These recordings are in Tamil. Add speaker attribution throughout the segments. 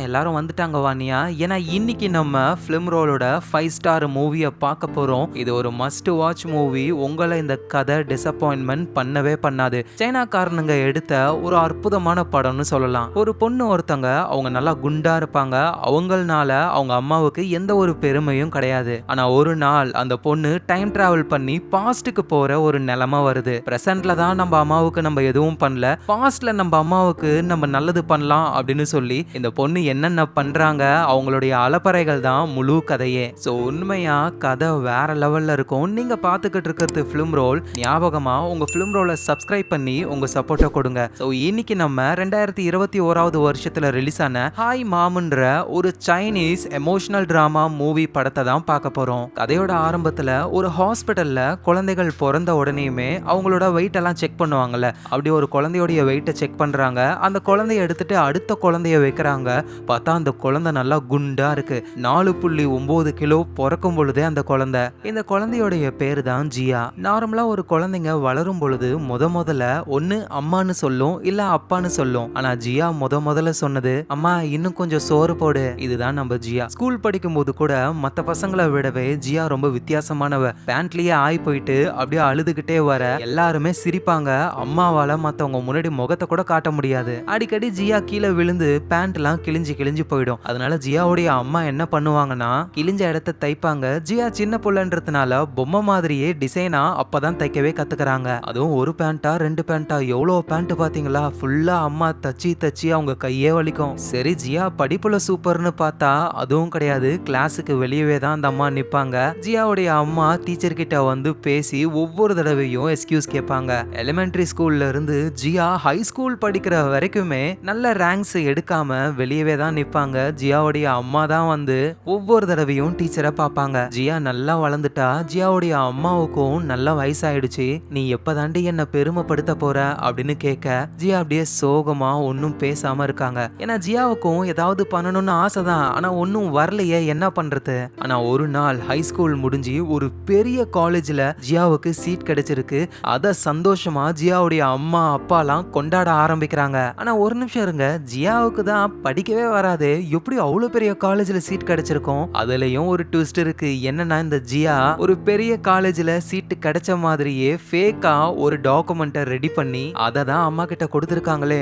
Speaker 1: எல்லாரும் வந்துட்டாங்க வாணியா. ஏன்னா இன்னைக்கு நம்ம ஃபிலிம் ரோலோட 5 ஸ்டார் மூவியை பார்க்க போறோம். இது ஒரு மஸ்ட் வாட்ச் மூவி. உங்களை இந்த கதை டிசப்பாயின்மெண்ட் பண்ணவே பண்ணாது. சைனாக்காரனுங்க எடுத்த ஒரு அற்புதமான படம்னு சொல்லலாம். ஒரு பொண்ணு ஒருத்தங்க அவங்க நல்லா குண்டா இருப்பாங்க. அவங்கனால அவங்க அம்மாவுக்கு எந்த ஒரு பெருமையும் கிடையாது. ஆனா ஒரு நாள் அந்த பொண்ணு டைம் டிராவல் பண்ணி பாஸ்டுக்கு போற ஒரு நிலைமை வருது. பிரசன்ட்ல தான் நம்ம அம்மாவுக்கு நம்ம எதுவும் பண்ணல, பாஸ்ட்ல நம்ம அம்மாவுக்கு நம்ம நல்லது பண்ணலாம் அப்படின்னு சொல்லி இந்த பொண்ணு என்னென்ன பண்றாங்க, அவங்களுடைய அலப்பறைகள் தான் முழு கதையே. ஸோ உண்மையா கதை வேற லெவல்ல இருக்கும். நீங்க பார்த்துக்கிட்டு இருக்கிறது ஃபிலிம் ரோல். ஞாபகமா உங்க ஃபிலிம் ரோலை சப்ஸ்கிரைப் பண்ணி உங்க சப்போர்ட்டை கொடுங்க. ஸோ இன்னைக்கு நம்ம 2021 வருஷத்துல ரிலீஸ் ஆன ஹாய் மாம்ன்ற ஒரு சைனீஸ் எமோஷனல் டிராமா மூவி படத்தை தான் பார்க்க போறோம். கதையோட ஆரம்பத்துல ஒரு ஹாஸ்பிட்டல்ல குழந்தைகள் பிறந்த உடனேயுமே அவங்களோட வெயிட் எல்லாம் செக் பண்ணுவாங்கல்ல, அப்படி ஒரு குழந்தையோடைய வெயிட்டை செக் பண்றாங்க. அந்த குழந்தைய எடுத்துட்டு அடுத்த குழந்தைய வைக்கிறாங்க. பார்த்தா அந்த குழந்தை நல்லா குண்டா இருக்கு. 4.9 கிலோ பிறக்கும் பொழுதே அந்த குழந்தை. இந்த குழந்தையோடைய பேரு தான் ஜியா. நார்மலா ஒரு குழந்தைங்க வளரும் பொழுது முதல்ல ஒன்னு அம்மான்னு சொல்லும், இல்ல அப்பான்னு சொல்லும். ஆனா ஜியா முதல்ல சொன்னது அம்மா இன்னும் கொஞ்சம் சோறு போடு. இதுதான் நம்ம ஜியா. ஸ்கூல் படிக்கும் போது கூட மத்த பசங்களை விடவே ஜியா ரொம்ப வித்தியாசமானவ. பேண்ட்லயே ஆய் போயிட்டு அப்படியே அழுதுகிட்டே வர எல்லாருமே சிரிப்பாங்க. அம்மாவால மத்தவங்க முன்னாடி முகத்தை கூட காட்ட முடியாது. அடிக்கடி ஜியா கீழே விழுந்து பேண்ட் எல்லாம் கிழிஞ்சு போயிடும். அதனால ஜியாவுடைய அம்மா என்ன பண்ணுவாங்கன்னா கிழிஞ்ச இடத்த தைப்பாங்க. ஜியா சின்ன புள்ளன்றதுனால பொம்மை மாதிரியே டிசைனா அப்பதான் தைக்கவே கத்துக்கிறாங்க. அதுவும் ஒரு பேண்டா 2 பேண்டா எவ்வளவு பேண்ட் பாத்தீங்களா, ஃபுல்லா அம்மா தச்சி அவங்க கையே வலிக்கும். சரி ஜியா படிப்புல சூப்பர்னு பார்த்தா அதுவும் கிடையாது. கிளாஸுக்கு வெளியவே தான் அந்த அம்மா நிப்பாங்க. ஜியாவுடைய அம்மா டீச்சர் கிட்ட வந்து பேசி ஒவ்வொரு தடவையும் எக்ஸ்கியூஸ் கேட்பாங்க. எலிமெண்டரி ஸ்கூல்ல இருந்து ஜியா ஹை ஸ்கூல் படிக்கிற வரைக்குமே நல்ல ரேங்க்ஸ் எடுக்காம வெளியவே தான் நிப்பாங்க. ஜியாவுடைய அம்மா தான் வந்து ஒவ்வொரு தடவையும் டீச்சரை பார்ப்பாங்க. ஜியா நல்லா வளர்ந்துட்டா. ஜியாவுடைய அம்மாவுக்கும் நல்ல வயசாயிடுச்சு. நீ எப்பதாண்டி என்ன பெருமைப்படுத்த போற அப்படின்னு கேட்க ஜியா அப்படியே சோகமா ஒன்னும் பேசாம இருக்காங்க. ஏன்னா ஜியாவுக்கும் ஏதாவது பண்ணணும்னு ஆசைதான், ஆனா ஒன்னும் வரலையே, என்ன பண்றது. ஆனா ஒரு நாள் ஹை ஸ்கூல் முடிஞ்சு ஒரு பெரிய காலேஜ்ல ஜியாவுக்கு சீட் கிடைச்சிருக்கு. அத சந்தோஷமா ஜியாவுடைய அம்மா அப்பாலாம் கொண்டாட ஆரம்பிக்கிறாங்க. ஆனா ஒரு நிமிஷம் இருங்க, ஜியாவுக்கு தான் படிக்கவே வராது, எப்படி அவ்வளவு பெரிய காலேஜ்ல சீட் கிடைச்சிருக்கும். அதுலயும் ஒரு ட்விஸ்ட் இருக்கு. என்னன்னா இந்த ஜியா ஒரு பெரிய காலேஜ்ல சீட் கிடைச்ச மாதிரியே ஃபேக்கா ஒரு டாக்குமெண்ட்டை ரெடி பண்ணி அதை தான் அம்மா கிட்ட கொடுத்துருக்காங்களே.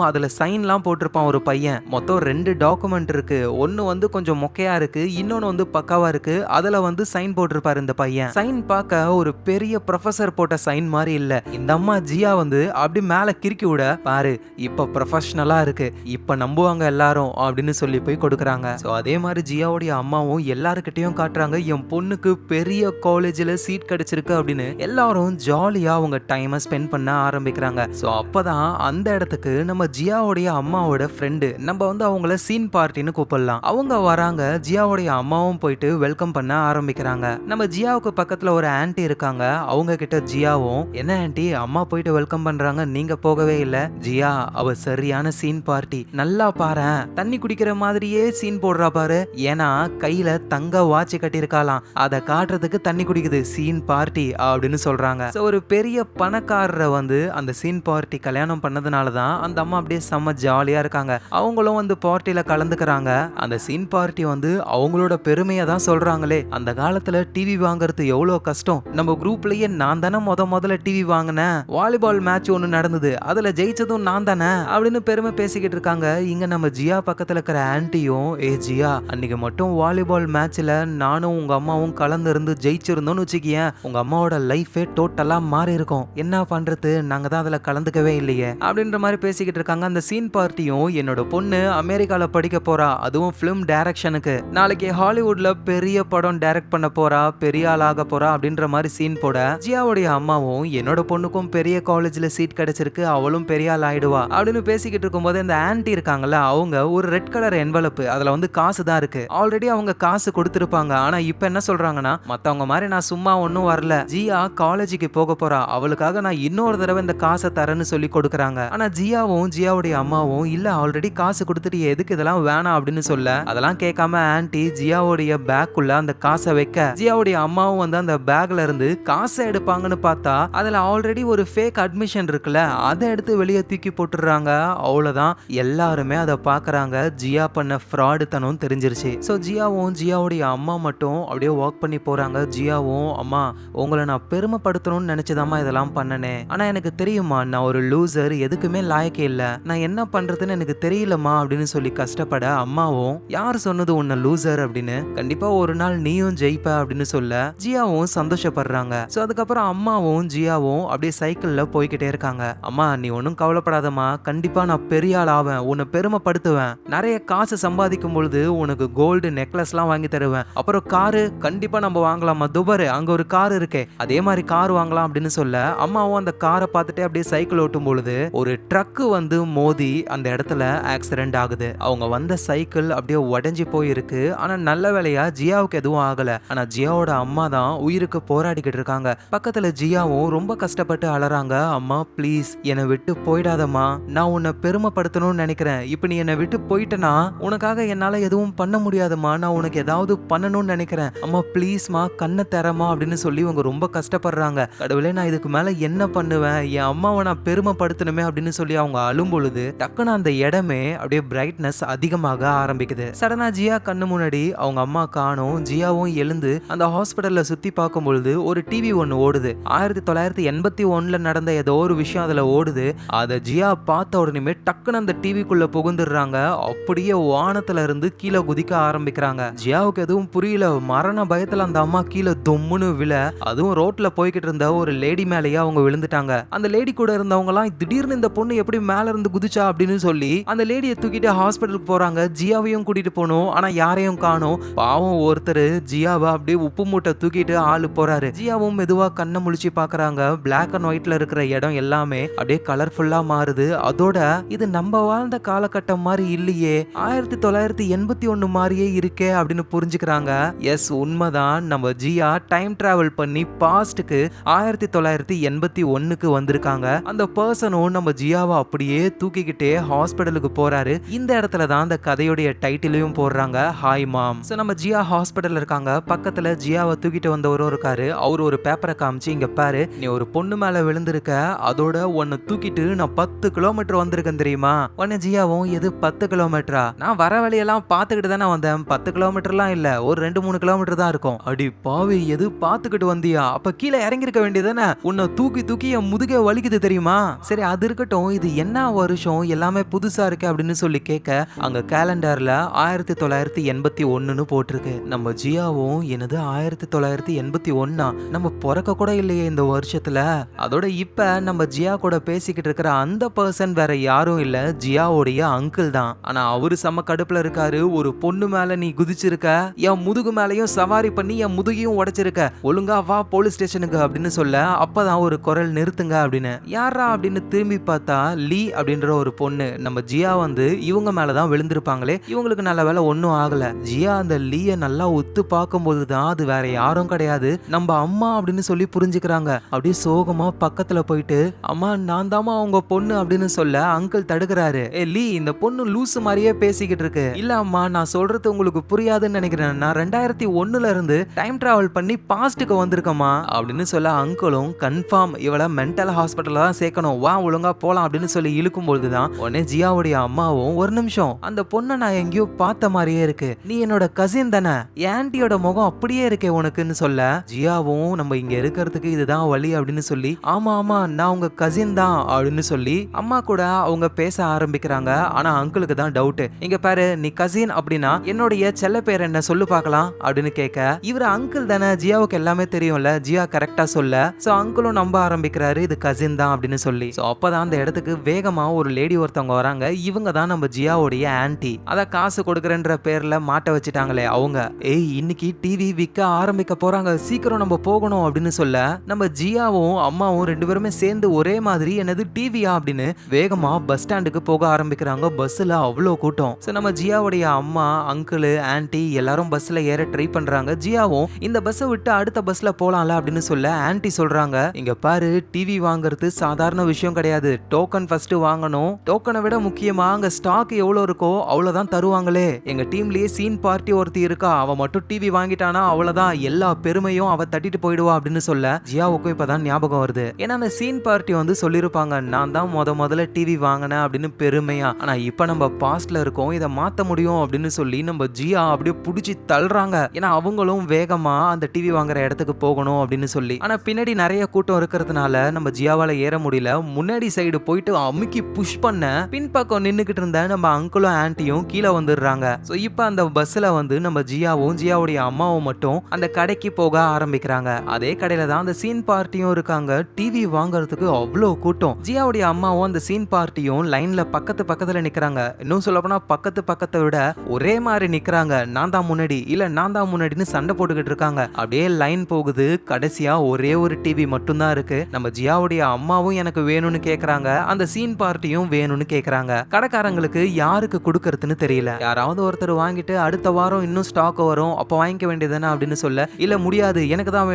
Speaker 1: அதுல சைன்லாம் போட்டிருப்பான் ஒரு பையன். மொத்தம் 2 டாக்குமெண்ட் இருக்கு. ஒன்னு வந்து கொஞ்சம் மொக்கையா இருக்கு, இன்னொன்னு வந்து பக்காவா இருக்கு. அதுல வந்து சைன் போட்டிருப்பாரு இந்த பையன். சைன் பார்க்க ஒரு பெரிய ப்ரொஃபசர் போட்ட சைன் மாதிரி இல்ல. இந்த அம்மா ஜியா வந்து அப்படி மேல கிறுக்கி விட, பாரு இப்ப ப்ரொஃபஷனலா இருக்கு, இப்ப நம்புவாங்க எல்லாரும் அப்படின்னு சொல்லி போய் கொடுக்குறாங்க. ஸோ அதே மாதிரி ஜியாவுடைய அம்மாவும் எல்லாருக்கிட்டையும் காட்டுறாங்க, என் பொண்ணுக்கு பெரிய காலேஜில் சீட் கிடைச்சிருக்கு அப்படின்னு. எல்லாரும் ஜாலியாக அவங்க டைமை ஸ்பெண்ட் பண்ண ஆரம்பிக்கிறாங்க. ஸோ அப்போதான் அந்த இடத்துக்கு நம்ம ஜியாவுடைய அம்மாவோட ஃப்ரெண்டு, நம்ம வந்து அவங்கள சீன் பார்ட்டின்னு கூப்பிடலாம், அவங்க வராங்க. ஜியாவுடைய அம்மாவும் போயிட்டு வெல்கம் பண்ண ஆரம்பிக்கிறாங்க. நம்ம ஜியாவுக்கு பக்கத்தில் ஒரு ஆன்ட்டி இருக்காங்க. அவங்க கிட்ட ஜியாவும், என்ன ஆன்ட்டி அம்மா போயிட்டு வெல்கம் பண்றாங்க, நீங்க போகவே இல்லை. ஜியா அவ சரியான சீன் பார்ட்டி, நல்லா பாரு, தண்ணி குடிக்கிற மாதிரியே சீன் போடுறா பாரு. ஏன்னா கையில தங்க வாட்ச் கட்டியிருக்காலாம், அதை காட்டுறதுக்கு தண்ணி குடிக்குது, சீன் பார்ட்டி அப்படின்னு சொல்றாங்க. ஒரு பெரிய பணக்காரரை வந்து அந்த சீன் பார்ட்டி கல்யாணம் பண்ணதுனால தான் அந்த அம்மா அப்படியே செம்ம ஜாலியா இருக்காங்க. அவங்களும் வந்து பார்ட்டியில கலந்துக்கிறாங்க. அந்த சீன் பார்ட்டி வந்து அவங்களோட பெருமையை தான் சொல்றாங்களே, அந்த காலத்துல டிவி வாங்குறது எவ்வளவு கஷ்டம், நம்ம குரூப்லயே நான் தானே முதல்ல டிவி வாங்கினேன், வாலிபால் மேட்ச் ஒன்று நடந்தது, அதுல ஜெயிச்சதும் நான் தானே அப்படின்னு பெருமை பேசிக்கிட்டு இருக்காங்க. இங்க நம்ம ஜியா பக்கத்துல இருக்கிற ஆன்ட்டியும், ஏ ஜியா அன்னைக்கு மட்டும் வாலிபால் மேட்ச்ல நானும் உங்க அம்மாவும் கலந்து இருந்து ஜெயிச்சிருந்தோம்னு வச்சுக்கியேன், உங்க அம்மாவோட லைஃபே டோட்டலா மாறி இருக்கும், என்ன பண்றது, நாங்க தான் அதுல கலந்துக்கவே இல்லையே அப்படின்ற மாதிரி பேசிக்கிட்டு இருக்காங்க. அந்த சீன் பார்ட்டியும், என்னோட பொண்ணு அமெரிக்கால படிக்க போறா, அதுவும் பிலிம் டைரக்ஷனுக்கு, நாளைக்கு ஹாலிவுட்ல பெரிய படம் டைரக்ட் பண்ண போறா, பெரிய ஆளாக போறா அப்படின்ற மாதிரி சீன் போட, ஜியாவுடைய அம்மாவும் என்னோட பொண்ணுக்கும் பெரிய காலேஜ்ல சீட் கிடைச்சிருக்கு, அவளும் பெரிய ஆள் ஆயிடுவா அப்படின்னு பேசிக்கிட்டு இருக்கும்போது இந்த ஆன்ட்டி இருக்காங்கல்ல, அவங்க ஒரு ரெட் கலர் என்வலப், அதுல வந்து காசு தான் இருக்கு. ஆல்ரெடி அவங்க காசு கொடுத்திருப்பாங்க. ஆனா இப்ப என்ன சொல்றாங்கன்னா, மத்தவங்க மாதிரி நான் சும்மா ஒன்னும் வரல, ஜியா காலேஜுக்கு போக போறா, அவளுக்காக நான் இன்னொரு தடவை இந்த காசை தரேன்னு சொல்லி கொடுக்குறாங்க. ஆனா ஜியாவும் ஜியாவுடைய அம்மாவும், இல்ல ஆல்ரெடி காசு கொடுத்துட்டு எதுக்கு இதெல்லாம் வேணாம் அப்படின்னு சொல்ல, அதெல்லாம் கேட்காம ஆன்ட்டி ஜியாவுடைய பேக்குள்ள அந்த காசை வைக்க, ஜியாவுடைய அம்மாவும் வந்து அந்த பேக்ல இருந்து காசை எடுப்பாங்கன்னு பார்த்தா அதுல ஆல்ரெடி ஒரு ஃபேக் அட்மிஷன் இருக்குல்ல, அதை எடுத்து வெளியே தூக்கி போட்டுறாங்க. அவ்வளவுதான், எல்லாருமே அதை அதை பாக்குறாங்க. ஜியா பண்ண ஃப்ராடு தனம் தெரிஞ்சிருச்சு. ஸோ ஜியாவும் ஜியாவுடைய அம்மா மட்டும் அப்படியே வாக் பண்ணி போறாங்க. ஜியாவும், அம்மா உங்களை நான் பெருமைப்படுத்தணும்னு நினைச்சதாம்மா இதெல்லாம் பண்ணனே, ஆனா எனக்கு தெரியுமா நான் ஒரு லூசர், எதுக்குமே லாயக்கே இல்ல, நான் என்ன பண்றதுன்னு எனக்கு தெரியலம்மா அப்படின்னு சொல்லி கஷ்டப்பட, அம்மாவும் யார் சொன்னது உன்னை லூசர் அப்படின்னு, கண்டிப்பா ஒரு நாள் நீயும் ஜெயிப்ப அப்படின்னு சொல்ல ஜியாவும் சந்தோஷப்படுறாங்க. ஸோ அதுக்கப்புறம் அம்மாவும் ஜியாவும் அப்படியே சைக்கிள்ல போய்கிட்டே இருக்காங்க. அம்மா நீ ஒன்றும் கவலைப்படாதம்மா, கண்டிப்பா நான் பெரிய ஆள் ஆவேன், உன்னை பெருமைப்படுத்துவேன், நிறைய காசு சம்பாதிக்கும் பொழுது உனக்கு கோல்டு நெக்லஸ்லாம் வாங்கி தருவேன், அப்புறம் காரு கண்டிப்பா நம்ம வாங்கலாமா, துபாரு அங்க ஒரு கார் இருக்கே அதே மாதிரி கார் வாங்கலாம் அப்படின்னு சொல்ல, அம்மாவும் அந்த காரை பார்த்துட்டே அப்படியே சைக்கிள் ஓட்டும் பொழுது ஒரு ட்ரக்கு வந்து மோதி அந்த இடத்துல ஆக்சிடென்ட் ஆகுது. அவங்க வந்த சைக்கிள் அப்படியே உடைஞ்சு போயிருக்கு. ஆனா நல்ல வேளையா ஜியாவுக்கு எதுவும் ஆகல. ஆனா ஜியாவோட அம்மா தான் உயிருக்கு போராடிக்கிட்டு இருக்காங்க. பக்கத்துல ஜியாவும் ரொம்ப கஷ்டப்பட்டு அலறாங்க. அம்மா ப்ளீஸ் என்னை விட்டு போயிடாதம்மா, நான் உன்னை பெருமைப்படுத்தணும்னு நினைக்கிறேன், இப்ப நீ என்னை விட்டு போயிட்டனா உனக்காக என்னால எதுவும் பண்ண முடியாதுமா, நான் உனக்கு ஏதாவது பண்ணணும்னு நினைக்கிறேன், அம்மா ப்ளீஸ்மா கண்ணை தரமா அப்படின்னு சொல்லி இவங்க ரொம்ப கஷ்டப்படுறாங்க. கடவுளே நான் இதுக்கு மேல என்ன பண்ணுவேன், என் அம்மாவை நான் பெருமைப்படுத்தணுமே அப்படின்னு சொல்லி அவங்க அழும் பொழுது டக்குன்னு அந்த இடமே அப்படியே பிரைட்னஸ் அதிகமாக ஆரம்பிக்குது. சடனா ஜியா கண்ணு முன்னாடி அவங்க அம்மா காணோம். ஜியாவும் எழுந்து அந்த ஹாஸ்பிட்டல்ல சுத்தி பார்க்கும் பொழுது ஒரு டிவி ஒன்னு ஓடுது. 1981 நடந்த ஏதோ ஒரு விஷயம் அதுல ஓடுது. அத ஜியா பார்த்த உடனே டக்குன்னு அந்த டிவிக்குள்ள புகுந்துடுறாங்க. அப்படியே வானத்துல இருந்து கீழே குதிக்க ஆரம்பிக்கிறாங்க. ஜியாவுக்கு எதுவும் புரியல. மரண பயத்துல அந்த அம்மா கீழே தொம்முன்னு விழ, அதுவும் ரோட்ல போய்கிட்டு இருந்த ஒரு லேடி மேலேயே அவங்க விழுந்துட்டாங்க. அந்த லேடி கூட இருந்தவங்க எல்லாம் திடீர்னு இந்த பொண்ணு எப்படி மேல இருந்து குதிச்சா அப்படின்னு சொல்லி அந்த லேடியை தூக்கிட்டு ஹாஸ்பிட்டலுக்கு போறாங்க. ஜியாவையும் கூட்டிட்டு போனோம், ஆனா யாரையும் காணோம். பாவம் ஒருத்தர் ஜியாவை அப்படியே உப்பு மூட்டை தூக்கிட்டு ஆளு போறாரு. ஜியாவும் மெதுவா கண்ணை முழிச்சு பாக்குறாங்க. பிளாக் அண்ட் ஒயிட்ல இருக்கிற இடம் எல்லாமே அப்படியே கலர்ஃபுல்லா மாறுது. அதோட இது நம்ம வாழ்ந்த காலகட்டம் மாதிரி இல்லையே, 1981 மாதிரியே இருக்கே அப்படின்னு புரிஞ்சுக்கிறாங்க. எஸ் உண்மைதான், நம்ம ஜியா டைம் டிராவல் பண்ணி பாஸ்டுக்கு 1981க்கு வந்திருக்காங்க. அந்த பர்சனும் நம்ம ஜியாவை அப்படியே தூக்கிக்கிட்டே ஹாஸ்பிட்டலுக்கு போறாரு. இந்த இடத்துல தான் அந்த கதையுடைய டைட்டிலையும் போடுறாங்க, ஹாய் மாம். சோ நம்ம ஜியா ஹாஸ்பிட்டல்ல இருக்காங்க. பக்கத்துல ஜியாவை தூக்கிட்டு வந்தவரும் இருக்காரு. அவர் ஒரு பேப்பரை காமிச்சு, இங்க பாரு நீ ஒரு பொண்ணு மேல விழுந்திருக்க, அதோட உன்னை தூக்கிட்டு நான் 10 கிலோமீட்டர் வந்திருக்கேன் தெரியுமா. உடனே ஜியாவும், எது 10 கிலோமீட்டரா, நான் வர வழியெல்லாம் பார்த்துக்கிட்டு தானே வந்தேன், 10 கிலோமீட்டர்லாம் இல்ல, ஒரு 2-3 கிலோமீட்டர் தான் இருக்கும். அடி பாவி, எது பார்த்துக்கிட்டு வந்தியா, அப்ப கீழே இறங்கிருக்க வேண்டியதானே, உன்னை தூக்கி தூக்கி என் முதுகே வலிக்குது தெரியுமா. சரி அது இருக்கட்டும், இது என்ன வருஷம், எல்லாமே புதுசா இருக்கு அப்படின்னு சொல்லி கேட்க, அங்க கேலண்டர்ல 1981ன்னு போட்டிருக்கு. நம்ம ஜியாவும், என்னது 1981, நம்ம பிறக்க கூட இல்லையே இந்த வருஷத்துல. அதோட இப்ப நம்ம ஜியா கூட பேசிக்கிட்டு இருக்கிற அந்த பர்சன் வேற யாரும் இல்ல, ஜியாவுடைய அங்கிள் தான். ஆனா அவரு செம்ம கடுப்புல இருக்காரு. ஒரு பொண்ணு மேல நீ குதிச்சிருக்க, என் முதுகு மேலையும் சவாரி பண்ணி என் முதுகையும் உடைச்சிருக்க, ஒழுங்கா வா போலீஸ் ஸ்டேஷனுக்கு அப்படின்னு சொல்ல, அப்பதான் ஒரு குரல் நிறுத்துங்க அப்படின்னு. யாரா அப்படின்னு திரும்பி பார்த்தா லீ அப்படின்ற ஒரு பொண்ணு. நம்ம ஜியா வந்து இவங்க மேலதான் விழுந்திருப்பாங்களே, இவங்களுக்கு நல்ல வேலை ஒன்னும் ஆகல. ஜியா அந்த லீய நல்லா ஒத்து பார்க்கும்போது தான் அது வேற யாரும் கிடையாது, நம்ம அம்மா அப்படின்னு சொல்லி புரிஞ்சுக்கிறாங்க. அப்படியே சோகமா பக்கத்துல போயிட்டு, அம்மா நான் தாமா உங்க பொண்ணு அப்படின்னு சொல்ல அங்கிள் தடுக்கிறாரு. ஏ லீ, இந்த பொண்ணு லூசு மாதிரியே பேசிக்கிட்டு இருக்கு. இல்ல அம்மா, நான் சொல்றது உங்களுக்கு புரியாதுன்னு நினைக்கிறேன், நான் 2001ல இருந்து டைம் டிராவல் பண்ணி பாஸ்டுக்கு வந்திருக்கமா அப்படின்னு சொல்ல, அங்கிளும் கன்ஃபார்ம் இவளை மென்டல் ஹாஸ்பிட்டல்ல தான் சேர்க்கணும், வா ஒழுங்கா போலாம் அப்படின்னு சொல்லி இழுக்கும் பொழுதுதான் உடனே ஜியாவுடைய அம்மாவும், ஒரு நிமிஷம், அந்த பொண்ணை நான் எங்கேயோ பார்த்த மாதிரியே இருக்கு, நீ என்னோட கசின் தானே, ஆன்ட்டியோட முகம் அப்படியே இருக்கே உனக்குன்னு சொல்ல, ஜியாவும் நம்ம இங்க இருக்கிறதுக்கு இதுதான் வழி அப்படின்னு சொல்லி, ஆமா ஆமா நான் உங்க கசின் தான் அப்படின்னு சொல்லி அம்மா கூட அவங்க பேச ஆரம்பிக்கிறாங்க. ஆனா அங்கிளுக்கு தான் டவுட். இங்க பாரு, நீ கசின் அப்படின்னா என்னுடைய செல்ல பேர் என்ன சொல்லு பார்க்கலாம் அப்படின்னு கேட்க, இவரு அங்கிள் தானே, ஜியாவுக்கு எல்லாமே தெரியும்ல, ஜியா கரெக்டா சொல்ல, சோ அங்கிளும் நம்ப ஆரம்பிக்கிறாரு இது கசின் தான் அப்படின்னு சொல்லி. சோ அப்பதான் அந்த இடத்துக்கு வேகமா ஒரு லேடி ஒருத்தவங்க வராங்க. இவங்க தான் நம்ம ஜியாவுடைய ஆன்ட்டி. அத காசு கொடுக்கறன்ற பேர்ல மாட்ட வச்சுட்டாங்களே அவங்க. ஏய், இன்னைக்கு டிவி விற்க ஆரம்பிக்க போறாங்க, சீக்கிரம் நம்ம போகணும் அப்படின்னு சொல்ல, நம்ம ஜியாவும் அம்மாவும் 2 பேருமே சேர்ந்து ஒரே மாதிரி, என்னது டிவியா அப்படின்னு வேகமா பஸ் ஸ்டாண்டுக்கு போக ஆரம்பிக்கிறாங்க. பஸ்ல அவ்வளோ கூட்டம். சோ நம்ம ஜியாவுடைய அம்மா, அங்கிள், ஆன்ட்டி எல்லாரும் பஸ்ல ஏற ட்ரை பண்றாங்க. ஜியாவும் இந்த பஸ்ஸை விட்டு அடுத்த பஸ்ல போலாம்ல அப்படின்னு சொல்ல, ஆன்ட்டி சொல்றாங்க, இங்க பாரு, டிவி வாங்குறது சாதாரண விஷயம் கிடையாது, டோக்கன் ஃபர்ஸ்ட் வாங்கணும், டோக்கனை விட முக்கியமா அங்க ஸ்டாக் எவ்வளவு இருக்கோ அவ்வளவுதான் தருவாங்களே, எங்க டீம்லயே சீன் பார்ட்டி ஒருத்தி இருக்கா, அவ மட்டும் டிவி வாங்கிட்டானா அவ்வளவுதான், எல்லா பெருமையும் அவ தட்டிட்டு போயிடுவா அப்படின்னு சொல்ல, ஜியாவுக்கும் இப்பதான் ஞாபகம் வருது. ஏன்னா அந்த சீன் பார்ட்டி வந்து சொல்லிருப்பாங்க, நான் தான் முதல்ல டிவி வாங்கினேன் அப்படின்னு பெருமையா. ஆனா இப்ப நம்ம பாஸ்ட்ல இருக்கோம், இதை மாத்த முடியும் அப்படின்னு சொல்லி நம்ம ஜியா அப்படியே புடிச்சு தள்ளுறாங்க. ஏன்னா அவங்களும் வேகமா அந்த டிவி வாங்குற இடத்துக்கு போகணும் அப்படின்னு சொல்லி. ஆனா பின்னாடி நிறைய கூட்டம் இருக்கிறதுனால நம்ம ஜியாவால ஏற முடியல. முன்னாடி சைடு போயிட்டு அமுக்கி புஷ் பண்ண பின்பக்கம் நின்னுகிட்டு இருந்த நம்ம அங்கிளும் ஆன்ட்டியும் கீழே வந்துடுறாங்க. சோ இப்ப அந்த பஸ்ல வந்து நம்ம ஜியாவும் ஜியாவுடைய அம்மாவும் மட்டும் அந்த கடைக்கு போக ஆரம்பிக்கிறாங்க. அதே கடையில தான் அந்த சீன் பார்ட்டியும் இருக்காங்க. டிவி வாங்குறதுக்கு அவ்வளோ கூட்டம். ஜியாவுடைய அம்மாவும் அந்த சீன் பார்ட்டியும் லைன்ல பக்கத்துல நிக்கிறாங்க. இன்னும் சொல்ல போனா பக்கத்தை விட ஒரே மாதிரி நிக்கிறாங்க. நான் தான் முன்னாடி, இல்ல நான் தான் முன்னாடின்னு சண்டை போட்டுக்கிட்டு இருக்காங்க. அப்படியே லைன் போகுது. கடைசியா ஒரே ஒரு டிவி மட்டும் தான் இருக்கு. நம்ம ஜியாவுடைய அம்மாவும் எனக்கு வேணும்னு கேக்குறாங்க, அந்த சீன் பார்ட்டியும் வேணும்னு கேக்குறாங்க. கடைக்காரங்களுக்கு யாருக்கு கொடுக்கறதுன்னு தெரியல. யாராவது ஒருத்தர் வாங்கிட்டு அடுத்த வாரம் இன்னும் ஸ்டாக் வரும், அப்ப வாங்கிக்க வேண்டியதுதானே அப்படின்னு சொல்ல, இல்ல முடியாது, எனக்கு தான்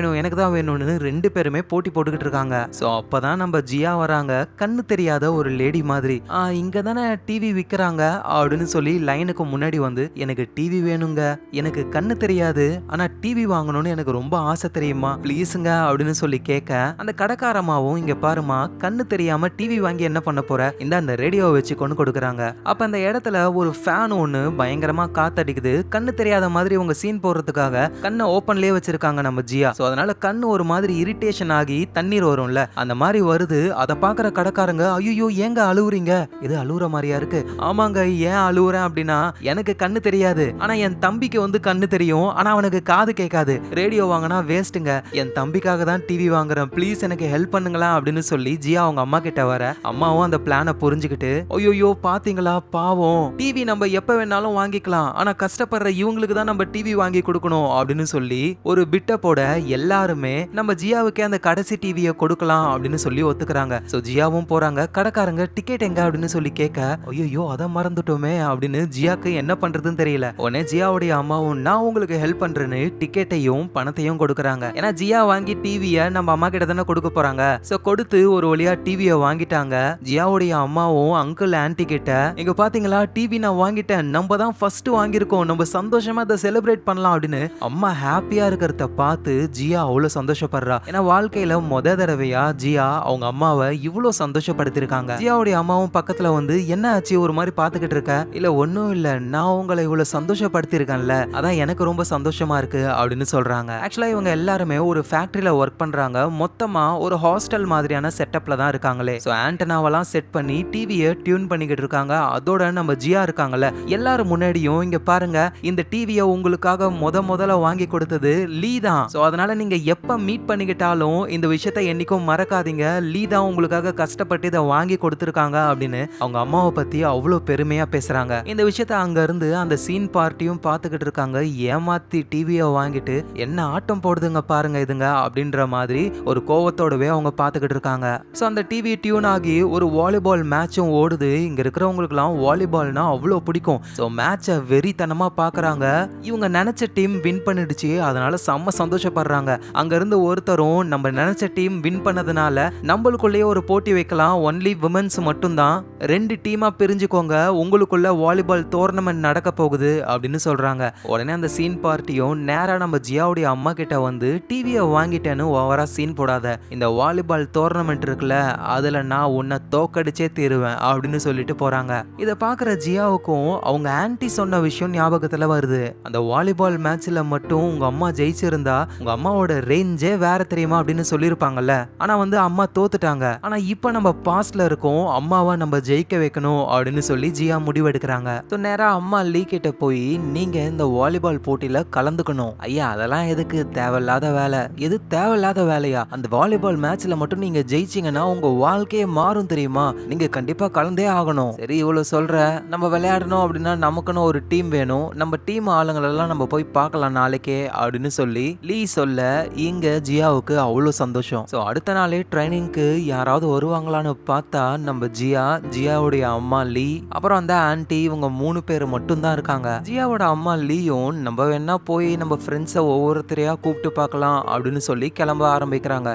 Speaker 1: வேணும்னு ரெண்டு பேருமே போட்டி போட்டுக்கிட்டு இருக்காங்க. சோ அப்பதான் நம்ம ஜியா வராங்க. கண்ணு தெரியாத ஒரு லேடி மாதிரி. இங்க தானே டிவி விக்கிறாங்க அப்படின்னு சொல்லி லைனுக்கு முன்னாடி வந்து, எனக்கு டிவி வேணுங்க, எனக்கு கண்ணு தெரியாது, ஆனா டிவி வாங்கணும்னு எனக்கு ரொம்ப ஆசை தெரியுமா, ப்ளீஸுங்க அப்படின்னு சொல்லி கேட்க, அந்த கடைக்காரமாவும் இங்க பாருமா, கண்ணு தெரியாம டிவி வாங்கி என்ன பண்ண போற, இந்த அந்த ரேடியோவை வச்சு கொண்டு கொடுக்குறாங்க. அப்ப அந்த இடத்துல ஒரு ஃபேன் ஒண்ணு பயங்கரமா காத்தடிக்குது. கண்ணு தெரியாத மாதிரி உங்க சீன் போடுறதுக்காக கண்ணை ஓப்பன்லயே வச்சிருக்காங்க நம்ம ஜியா. சோ அதனால கண்ணு ஒரு மாதிரி இரிட்டேஷன் ஆகி தண்ணீர் வரும்ல, அந்த மாதிரி வருது. அதை பாக்குற கடைக்காரங்க, ஐயோ ஏங்க அழுவுறீங்க, இது அழுவுற மாதிரியா இருக்கு. ஆமாங்க, ஏன் அழுவுறேன் அப்படின்னா, எனக்கு கண்ணு தெரியாது, ஆனா என் தம்பிக்கு வந்து கண்ணு தெரியும், ஆனா அவனுக்கு காது கேட்காது, ரேடியோ வாங்கினா வேஸ்ட்டுங்க, என் தம்பிக்காக தான் டிவி வாங்குறேன், ப்ளீஸ் எனக்கு ஹெல்ப் பண்ணுங்களா அப்படின்னு சொல்லி ஜியா அவங்க அம்மா கிட்ட வர, அம்மாவும் அந்த பிளானை புரிஞ்சுக்கிட்டு, ஐயோ பாத்தீங்களா பாவம், டிவி நம்ம எப்ப வேணாலும் வாங்கிக்கலாம், ஆனா கஷ்டப்படுற இவங்களுக்கு தான் நம்ம டிவி வாங்கி கொடுக்கணும் அப்படின்னு சொல்லி ஒரு பிட்ட போட, எல்லாருமே நம்ம ஜியாவுக்கே அந்த கடைசி டிவியை கொடுக்கலாம் அப்படின்னு சொல்லி ஒத்துக்கிறாங்க. சோ ஜியாவும் போறாங்க. கடைக்காரங்க டிக்கெட் எங்க அப்படின்னு சொல்லி கேட்க, ஐயோ அதை மறந்துட்டோமே அப்படின்னு ஜியாக்கு என்ன பண்றதுன்னு தெரியல. உடனே ஜியாவுடைய அம்மாவும், நான் உங்களுக்கு ஹெல்ப் பண்றேன்னு டிக்கெட்டையும் பணத்தையும் கொடுக்கறாங்க. ஏன்னா ஜியா வாங்கி டிவியை நம்ம அம்மா கிட்ட தானே கொடுக்க போறாங்க. சோ கொடுத்து ஒரு வழியா டிவியை வாங்கிட்டாங்க. ஜியாவுடைய அம்மாவும் அங்கிள் ஆன்ட்டி கிட்ட, இங்க பாத்தீங்களா டிவி நான் வாங்கிட்டேன், நம்ம தான் ஃபர்ஸ்ட் வாங்கியிருக்கோம், நம்ம சந்தோஷமா அதை செலிப்ரேட் பண்ணலாம் அப்படின்னு. அம்மா ஹாப்பியா இருக்கிறத பார்த்து ஜியா அவ்வளவு சந்தோஷப்படுறா. ஏன்னா வாழ்க்கையில முத தடவையா ஜியா அவங்க அம்மாவை இவ்வளவு சந்தோஷப்படுத்திருக்காங்க. ஜியாவுடைய அம்மாவும் பக்கத்துல வந்து, என்ன ஆச்சு ஒரு மாதிரி பாத்துக்கிட்டு இருக்க, இல்ல ஒன்னும் இல்ல, நான் உங்களை இவ்வளவு சந்தோஷப்படுத்திருக்கேன்ல, அதான் எனக்கு ரொம்ப சந்தோஷமா இருக்கு அப்படின்னு சொல்றாங்க. ஆக்சுவலா இவங்க எல்லாருமே ஒரு ஃபேக்டரியில ஒர்க் பண்றாங்க. மொத்தமா ஒரு ஹாஸ்டல் மாதிரியான செட்டப்ல தான் இருக்காங்களே. சோ ஆண்டனாவெல்லாம் செட் பண்ணி டிவியை டியூன் பண்ணிக்கிட்டு இருக்காங்க. அதோட நம்ம ஜியா இருக்காங்கல்ல, எல்லாரும் முன்னாடியும் இங்க பாருங்க, இந்த டிவியை உங்களுக்காக முதல்ல வாங்கி கொடுத்தது லீ தான். சோ அதனால நீங்க எப்ப மீட் பண்ணிக்கிட்டாலும் இந்த விஷயத்தை என்னைக்கும் மறக்காதீங்க, லீ தான் உங்களுக்காக கஷ்டப்பட்டு இதை வாங்கி கொடுத்துருக்காங்க அப்படின்னு அவங்க அம்மாவை பத்தி அவ்வளவு பெருமையா பேசுறாங்க. இந்த விஷயத்த அங்க இருந்து அந்த சீன் பார்ட்டியும் பாத்துக்கிட்டு இருக்காங்க. ஏமாத்தி டிவியை வாங்கிட்டு என்ன ஆட்டம் போடுதுங்க பாருங்க இதுங்க அப்படின்ற மாதிரி ஒரு கோவத்தோடவே அவங்க பாத்துக்கிட்டு இருக்காங்க. சோ அந்த டிவி டியூன் ஆகி ஒரு வாலிபால் மேட்சும் ஓடுது. இங்க இருக்கிறவங்களுக்கு எல்லாம் வாலிபால்னா அவ்வளவு பிடிக்கும். சோ மேட்சை வெறித்தனமா பாக்குறாங்க. இவங்க நினைச்ச டீம் வின் பண்ணிடுச்சு, அதனால செம்ம சந்தோஷப்படுறாங்க. அங்க இருந்து ஒருத்தரும், நம்ம நினைச்ச டீம் வின் பண்ணதுனால நம்மளுக்குள்ளேயே ஒரு போட்டி வைக்கலாம், ஒன்லி விமென்ஸ் மட்டும் தான், 2 டீமா பிரிஞ்சுக்கோங்க, உங்களுக்குள்ள வாலிபால் டோர்னமெண்ட் நடக்க போகுது அப்படின்னு சொல்றாங்க. உடனே அந்த சீன் பார்ட்டியும் நேரா நம்ம ஜியாவுடைய அம்மா கிட்ட வந்து, டிவியை வாங்கிட்டேன்னு ஓவரா சீன் போடாத, இந்த வாலிபால் டோர்னமெண்ட் இருக்குல்ல, அதுல நான் உன்னை தோக்கடிச்சே தீருவேன் அப்படின்னு சொல்லிட்டு போறாங்க. இதை பாக்குற ஜியாவுக்கும் அவங்க ஆன்ட்டி சொன்ன விஷயம் ஞாபகத்துல வருது. அந்த வாலிபால் மேட்ச்ல மட்டும் உங்க அம்மா ஜெயிச்சிருந்தா உங்க அம்மாவோட ரேஞ்சே வேற தெரியுமா அப்படின்னு சொல்லிருப்பாங்கல்ல. ஆனா வந்து அம்மா தோத்துட்டாங்க. ஆனா இப்ப நம்ம பாஸ்ட்ல இருக்கோம், அம்மாவை நம்ம ஜெயிக்க வைக்கணும் அப்படின்னு சொல்லி ஜியா முடிவெடுக்கிறாங்க. நேரா அம்மா லீ கிட்ட போய், நீங்க இந்த வாலிபால் போட்டியில கலந்துக்கணும். ஐயா அதெல்லாம் எதுக்கு, தேவையில்லாத வேலை. எது தேவையில்லாத வேலையா, அந்த வாலிபால் மேட்ச்ல மட்டும் நீங்க ஜெயிச்சீங்கன்னா உங்க வாழ்க்கையே மாறும் தெரியுமா, நீங்க கண்டிப்பா கலந்தே ஆகணும். சரி இவ்வளவு சொல்ற, நம்ம விளையாடணும் அப்படின்னா நமக்குன்னு ஒரு டீம் வேணும், நம்ம டீம் ஆளுங்களெல்லாம் நம்ம போய் பார்க்கலாம் நாளைக்கே அப்படின்னு சொல்லி லீ சொல்ல, இங்க ஜியாவுக்கு அவ்வளவு சந்தோஷம். சோ அடுத்த நாளே ட்ரைனிங்க்கு யாராவது வருவாங்களான்னு பார்த்தா நம்ம ஜியாவுடைய அம்மா லீ, அப்புறம் அந்த ஆன்ட்டி, இவங்க 3 பேர் மட்டும் தான் இருக்காங்க. ஜியாவோட அம்மா லீயும், நம்ம வேணா போய் நம்ம ஃப்ரெண்ட்ஸை ஒவ்வொருத்தரையா கூப்பிட்டு பார்க்கலாம் அப்படின்னு சொல்லி கிளம்ப ஆரம்பிக்கிறாங்க.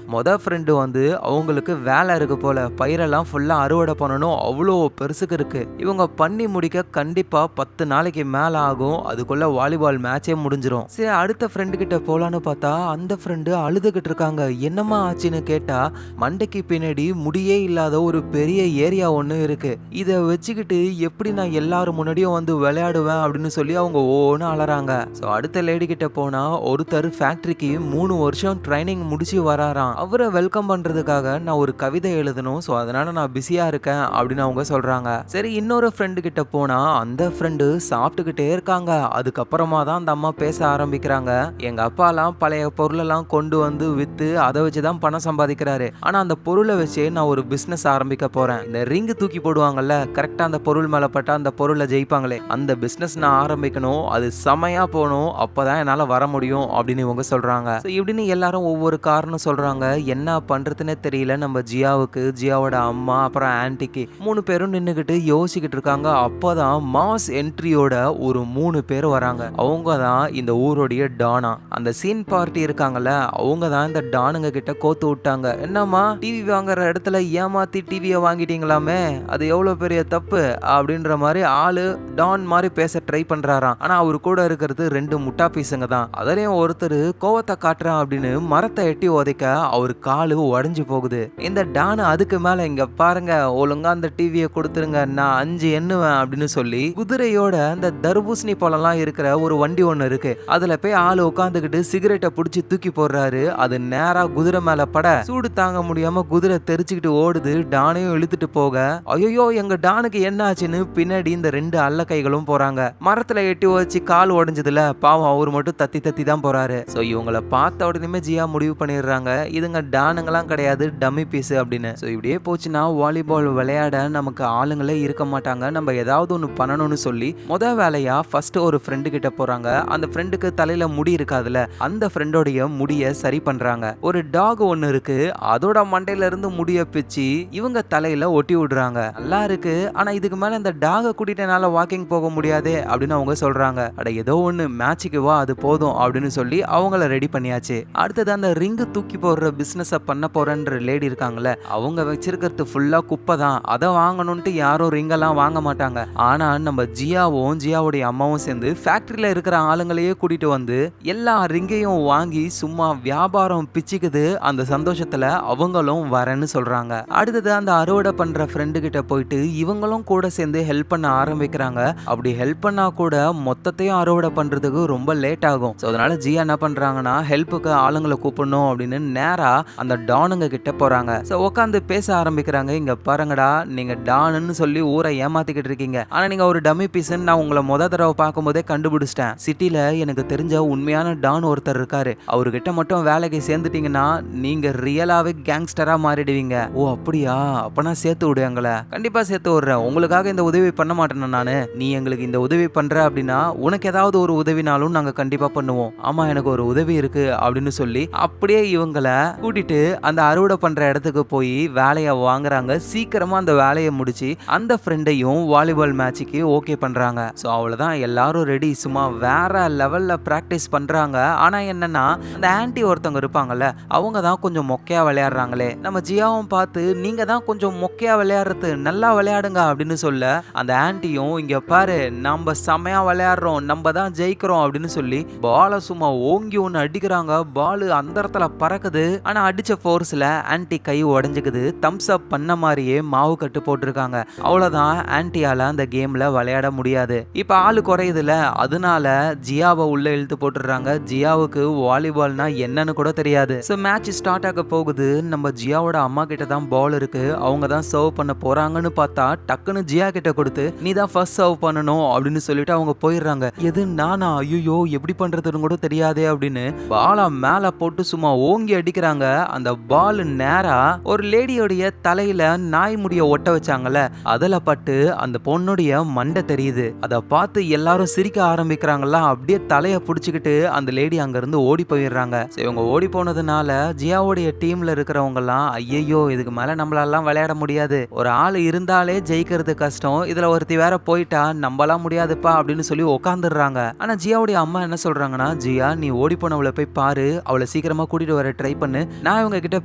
Speaker 1: ஃப்ரெண்டு வந்து அவங்களுக்கு வேலை இருக்கு போல, பயிரெல்லாம் ஃபுல்லா அறுவடை பண்ணணும், அவ்வளோ பெருசுக்கு இருக்கு, இவங்க பண்ணி முடிக்க கண்டிப்பா 10 நாளைக்கு மேல ஆகும், அதுக்குள்ள வாலிபால் மேட்சே முடிஞ்சிரும். சரி அடுத்த ஃப்ரெண்டு கிட்ட போலான்னு பார்த்தா அந்த ஃப்ரெண்டு அழுதுகிட்டு இருக்காங்க. என்னமா ஆச்சுன்னு கேட்டா, மண்டைக்கு பின்னாடி முடியே இல்லாத ஒரு பெரிய ஏரியா ஒண்ணு இருக்கு, இதை வச்சுக்கிட்டு எப்படி நான் எல்லாரும் முன்னாடியும் வந்து விளையாடுவேன் அப்படின்னு சொல்லி அவங்க ஓன்னு அலறாங்க. ஸோ அடுத்த லேடி கிட்ட போனா ஒருத்தர் ஃபேக்டரிக்கு 3 வருஷம் ட்ரைனிங் முடிச்சு வராராம். அவரை வெல்கம் பண்றதுக்காக நான் ஒரு கவிதை எழுதணும், ஸோ அதனால நான் பிஸியா இருக்கேன் அப்படின்னு அவங்க சொல்றாங்க. சரி, இன்னொரு ஃப்ரெண்டு கிட்ட போனா அந்த ஃப்ரெண்டு சாப்பிட்டுக்கிட்டே இருக்காங்க. அதுக்கப்புறமா தான் அந்த அம்மா பேச ஆரம்பிக்கிறாங்க. எங்க அப்பாலாம் பழைய பொருளெல்லாம் கொண்டு வந்து வித்து அதை வச்சுதான் பணம் சம்பாதிக்கிறாரு. ஆனா அந்த பொருளை வச்சு நான் ஒரு பிசினஸ் ஆரம்பிக்க போறேன். இந்த ரிங்கு தூக்கி போடுவாங்கல்ல, கரெக்டா அந்த பொருள் மேல பட்டா அந்த பொருளை ஜெயிப்பாங்களே, அந்த பிசினஸ் நான் ஆரம்பிக்கணும், அது செமையா போகணும், அப்பதான் என்னால வர முடியும் அப்படின்னு இவங்க சொல்றாங்க. இப்படின்னு எல்லாரும் ஒவ்வொரு காரணம் சொல்றாங்க. என்ன பண்றதுன்னே தெரியல நம்ம ஜியாவுக்கு. ஜியாவோட அம்மா அப்புறம் ஆன்டிக்கு 3 பேரும் நின்னுகிட்டு யோசிக்கிட்டு இருக்காங்க. அப்பதான் மாஸ் என்ட்ரியோட ஒரு 3 பேர் வராங்க. அவங்க தான் இந்த ஊருடைய டானா. அந்த சீன் பார்ட்டி இருக்காங்கல்ல, அவங்க தான் இந்த டானுங்க கிட்ட கோத்து விட்டாங்க. என்னம்மா டிவி வாங்குற இடத்துல ஏமாத்தி டிவியை வாங்கிட்டீங்களாமே, அது எவ்வளவு பெரிய தப்பு அப்படின்ற மாதிரி ஆளு டான் மாதிரி பேச ட்ரை பண்றாராம். ஆனா அவரு கூட இருக்கிறது 2 முட்டா பீஸுங்க தான். அதுலயும் ஒருத்தர் கோவத்தை காட்டுறான் அப்படின்னு மரத்தை எட்டி உதைக்க அவர் காலு உடைஞ்சு போகுது. இந்த டானு அதுக்கு மேல இங்க பாருங்க, ஒழுங்கா அந்த டிவியை கொடுத்துருங்க, நான் 5 எண்ணுவேன் அப்படின்னு சொல்லி குதிரையோட அந்த தர்பூசணி பழம்லாம் இருக்கிற ஒரு வண்டி ஒண்ணு இருக்கு, அதுல போய் ஆளு உட்காந்துக்கிட்டு சிகரெட்டை புடிச்சு தூக்கி போடுறாரு. அது நேரா குதிரை மேல பட சூடு தாங்க முடியாம குதிரை தெரிச்சுக்கிட்டு ஓடுது. டானையும் இழுத்துட்டு போக, ஐயோ எங்க டானுக்கு என்ன ஆச்சுன்னு பின்னாடி இந்த 2 அல்ல கைகளும் போறாங்க. மரத்துல எட்டி வச்சு கால் உடைஞ்சதுல பாவம் அவர் மட்டும் தத்தி தத்தி தான் போறாரு. சோ இவங்கள பார்த்த உடனே ஜியா முடிவு பண்ணிடுறாங்க, இதுங்க டானுங்கெல்லாம் கிடையாது, டம்மி பீஸ் அப்படின்னு. சோ இப்படியே போச்சுன்னா வாலிபால் விளையாட நமக்கு ஆளுங்களே இருக்க மாட்டாங்க, நம்ம ஏதாவது ஒன்று பண்ணணும்னு சொல்லி முத வேலையா ஃபர்ஸ்ட் ஒரு ஃப்ரெண்டு கிட்ட போறாங்க. அந்த ஃப்ரெண்டுக்கு தலையில முடி இருக்காதுல, அந்த ஃப்ரெண்டோடைய முடிய சரி பண்றாங்க. ஒரு டாக் ஒன்னு இருக்கு, அதோட மண்டையில இருந்து முடிய பிச்சு இவங்க தலையில ஒட்டி விடுறாங்க. நல்லா இருக்கு, ஆனா இதுக்கு மேல இந்த டாக கூட்டிட்டு என்னால வாக்கிங் போக முடியாதே அப்படின்னு அவங்க சொல்றாங்க. அட ஏதோ ஒன்னு மேட்சுக்கு வா, அது போதும் அப்படின்னு சொல்லி அவங்கள ரெடி பண்ணியாச்சு. அடுத்தது அந்த ரிங்கு தூக்கி போடுற பிசினஸ் பண்ண போறன்ற லேடி இருக்காங்கல்ல, அவங்க வச்சிருக்கிறது ஃபுல்லா குப்பை தான், அதை வாங்கணும்ட்டு யாரும் ரிங்கெல்லாம் வாங்க மாட்டாங்க. ஆனா நம்ம ஜியாவும் ஜியாவுடைய அம்மாவும் சேர்ந்து ஃபேக்டரியில இருக்கிற ஆளுங்களையே கூட்டிட்டு வந்து எல்லா ரிங்கையும் வாங்கி சும்மா வியாபாரம் பிச்சுக்குது. அந்த சந்தோஷத்துல அவங்களும் வரேன்னு சொல்றாங்க. அடுத்தது அந்த அறுவடை பண்ற ஃப்ரெண்டு கிட்ட போயிட்டு இவங்களும் கூட சேர்ந்து ஹெல்ப் பண்ண ஆரம்பிக்கிறாங்க. அப்படி ஹெல்ப் பண்ணா கூட மொத்தத்தையும் அறுவடை பண்றதுக்கு ரொம்ப லேட் ஆகும். அதனால ஜியா என்ன பண்றாங்கன்னா, ஹெல்ப்புக்கு ஆளுங்களை கூப்பிடணும் அப்படின்னு நேரா அந்த டானுங்க கிட்ட போறாங்க. உட்காந்து பேச ஆரம்பிக்கிறாங்க. இங்க பாருங்கடா, நீங்க டானுன்னு சொல்லி ஊரை ஏமாத்திக்கிட்டு இருக்கீங்க, ஆனா நீங்க ஒரு டம்மி பீஸ்ன்னு நான் உங்களை முத தடவை பார்க்கும் போதே கண்டுபிடிச்சிட்டேன். சிட்டில எனக்கு தெரிஞ்ச உண்மையான டான் ஒருத்தர் இருக்காரு, அவர்கிட்ட மட்டும் வேலைக்கு சேர்ந்துட்டீங்கன்னா நீங்க ரியலாவே கேங்ஸ்டரா மாறிடுவீங்க. ஓ அப்படியா, அப்பனா சேர்த்து விடு, எங்களை கண்டிப்பா சேர்த்து விடுறேன், உங்களுக்காக இந்த உதவி பண்ண மாட்டேன் நானு, நீ எங்களுக்கு இந்த உதவி பண்ற அப்படின்னா உனக்கு ஏதாவது ஒரு உதவினாலும் நாங்க கண்டிப்பா பண்ணுவோம். ஆமா எனக்கு ஒரு உதவி இருக்கு அப்படின்னு சொல்லி அப்படியே இவங்களை கூட்டிட்டு அந்த அறுவடை பண்ற இடத்துக்கு போய் வேலையை வாங்குறாங்க. சீக்கிரமா அந்த வேலையை முடிச்சு அந்த ஃப்ரெண்டையும் வாலிபால் மேட்சுக்கு ஓகே பண்றாங்க. ஸோ அவ்வளோதான், எல்லாரும் ரெடி, சும்மா வேற லெவல்ல ப்ராக்டிஸ் பண்றாங்க. ஆனா என்னன்னா, அந்த ஆன்டி ஒருத்தவங்க இருப்பாங்கல்ல, அவங்க தான் கொஞ்சம் மொக்கையா விளையாடுறாங்களே. நம்ம ஜியாவும் பார்த்து நீங்க தான் கொஞ்சம் மொக்கையா விளையாடுறது, நல்லா விளையாடுங்க அப்படின்னு சொல்ல, அந்த ஆன்டியும் இங்க பாரு நம்ம செமையா விளையாடுறோம், நம்ம தான் ஜெயிக்கிறோம் அப்படின்னு சொல்லி பாலை சும்மா ஓங்கி ஒன்று அடிக்கிறாங்க. பால் அந்த இடத்துல பறக்குது. ஆனா அடிச்ச ஃபோர்ஸ்ல ஆன்டி கை உடைஞ்சுக்குது. தம்ஸ் அப் பண்ண மாதிரியே மாவு கட்டு போட்டிருக்காங்க. அவ்வளவுதான், ஆன்டியால அந்த கேம்ல விளையாட முடியாது. இப்ப ஆளு குறையுதுல, அதனால ஜியாவை உள்ள இழுத்து போட்டுறாங்க. ஜியாவுக்கு வாலிபால்னா என்னன்னு கூட தெரியாது. ஸோ மேட்ச் ஸ்டார்ட் ஆக போகுது. நம்ம ஜியாவோட அம்மா கிட்ட தான் பால் இருக்கு, அவங்க தான் சர்வ் பண்ண போறாங்கன்னு பார்த்தா டக்குன்னு ஜியா கிட்ட கொடுத்து நீ தான் ஃபர்ஸ்ட் சர்வ் பண்ணணும் அப்படின்னு சொல்லிட்டு அவங்க போயிடுறாங்க. எது நானா, ஐயோ எப்படி பண்றதுன்னு கூட தெரியாதே அப்படின்னு பாலை மேல போட்டு சும்மா ஓங்கி அடிக்கிறாங்க. அந்த பால் நேரா ஒரு லேடியோடைய தலையில நாய் முடிய ஒட்ட வச்சாங்கல்ல, அதுல பட்டு அந்த பொண்ணுடைய மண்டை தெரியுது. அதை பார்த்து எல்லாரும் சிரிக்க ஆரம்பிக்கிறாங்களா. அப்படியே தலைய புடிச்சுக்கிட்டு அந்த லேடி அங்க இருந்து ஓடி போயிடுறாங்க. இவங்க ஓடி போனதுனால ஜியாவுடைய டீம்ல இருக்கிறவங்க எல்லாம் ஐயோ இதுக்கு மேல நம்மளாலாம் விளையாட முடியாது, ஒரு ஆள் இருந்தாலே ஜெயிக்கிறது கஷ்டம், இதுல ஒருத்தி வேற போயிட்டா நம்பலாம் முடியாதுப்பா அப்படின்னு சொல்லி உட்காந்துடுறாங்க. ஆனா ஜியாவுடைய அம்மா என்ன சொல்றாங்கன்னா, ஜியா நீ ஓடி போனவளை போய் பாரு, அவளை சீக்கிரமா கூட்டிட்டு வர ட்ரை பண்ணு, நான் இவங்க கிட்ட